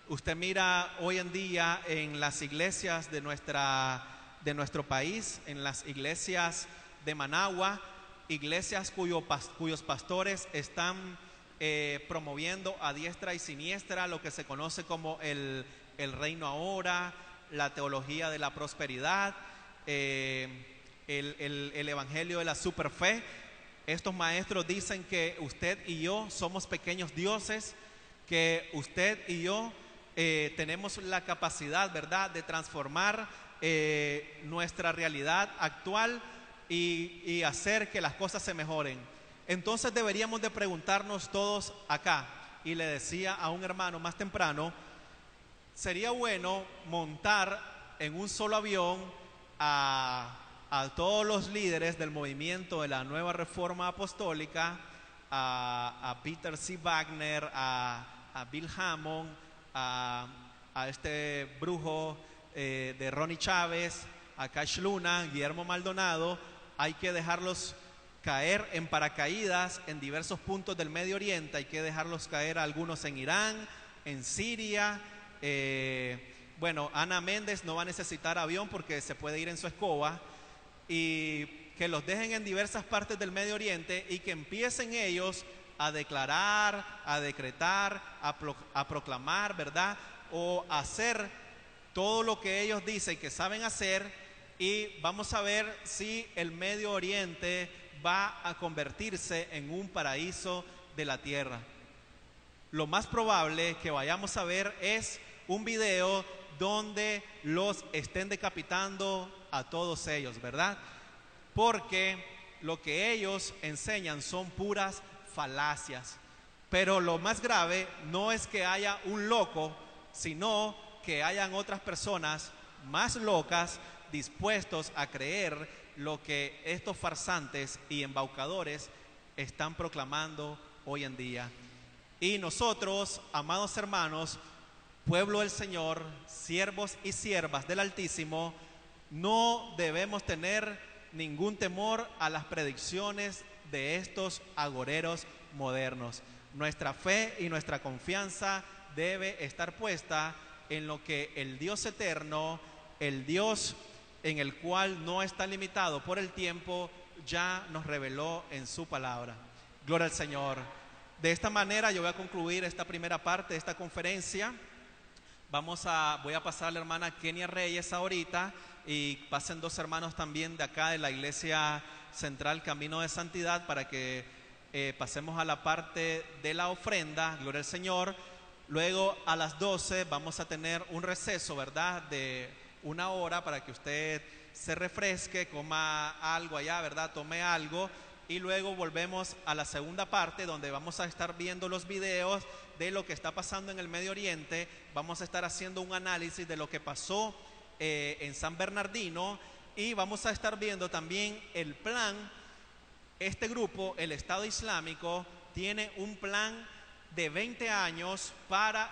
Speaker 20: Usted mira hoy en día en las iglesias de nuestro país, en las iglesias de Managua, iglesias cuyos pastores están promoviendo a diestra y siniestra lo que se conoce como el reino ahora, la teología de la prosperidad, el evangelio de la superfe. Estos maestros dicen que usted y yo somos pequeños dioses, que usted y yo tenemos la capacidad, ¿verdad?, de transformar nuestra realidad actual y hacer que las cosas se mejoren. Entonces deberíamos de preguntarnos todos acá, y le decía a un hermano más temprano, sería bueno montar en un solo avión a todos los líderes del movimiento de la Nueva Reforma Apostólica, a Peter C. Wagner, a Bill Hammond, a este brujo de Ronnie Chávez, a Cash Luna, Guillermo Maldonado. Hay que dejarlos caer en paracaídas en diversos puntos del Medio Oriente. Hay que dejarlos caer a algunos en Irán, en Siria. Bueno, Ana Méndez no va a necesitar avión porque se puede ir en su escoba. Y que los dejen en diversas partes del Medio Oriente y que empiecen ellos a declarar, a decretar, a proclamar, ¿verdad?, o hacer todo lo que ellos dicen que saben hacer, y vamos a ver si el Medio Oriente va a convertirse en un paraíso de la tierra. Lo más probable que vayamos a ver es un video donde los estén decapitando a todos ellos, ¿verdad? Porque lo que ellos enseñan son puras falacias. Pero lo más grave no es que haya un loco, sino que hayan otras personas más locas dispuestos a creer lo que estos farsantes y embaucadores están proclamando hoy en día. Y nosotros, amados hermanos, pueblo del Señor, siervos y siervas del Altísimo, no debemos tener ningún temor a las predicciones de estos agoreros modernos. Nuestra fe y nuestra confianza debe estar puesta en lo que el Dios eterno, el Dios en el cual no está limitado por el tiempo, ya nos reveló en su palabra. Gloria al Señor. De esta manera yo voy a concluir esta primera parte de esta conferencia. Voy a pasar a la hermana Kenia Reyes ahorita, y pasen dos hermanos también de acá de la Iglesia Central Camino de Santidad para que pasemos a la parte de la ofrenda. Gloria al Señor. Luego a las 12 vamos a tener un receso, ¿verdad?, de 1 hora para que usted se refresque, coma algo allá, ¿verdad?, tome algo. Y luego volvemos a la segunda parte, donde vamos a estar viendo los videos de lo que está pasando en el Medio Oriente. Vamos a estar haciendo un análisis de lo que pasó en San Bernardino, y vamos a estar viendo también el plan. Este grupo, el Estado Islámico, tiene un plan de 20 años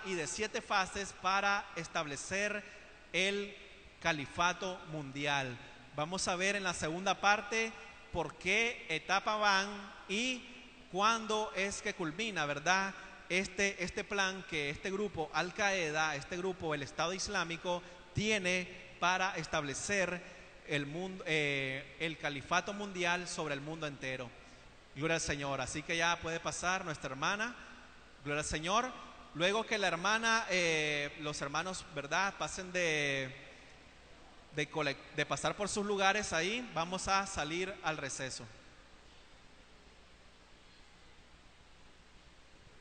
Speaker 20: y de 7 fases para establecer el califato mundial. Vamos a ver en la segunda parte por qué etapa van y cuándo es que culmina, ¿verdad?, este plan que este grupo Al-Qaeda, este grupo el Estado Islámico tiene para establecer el mundo, el califato mundial sobre el mundo entero. Gloria al Señor. Así que ya puede pasar nuestra hermana. Gloria al Señor. Luego que la hermana, los hermanos, ¿verdad?, pasen de pasar por sus lugares ahí, vamos a salir al receso.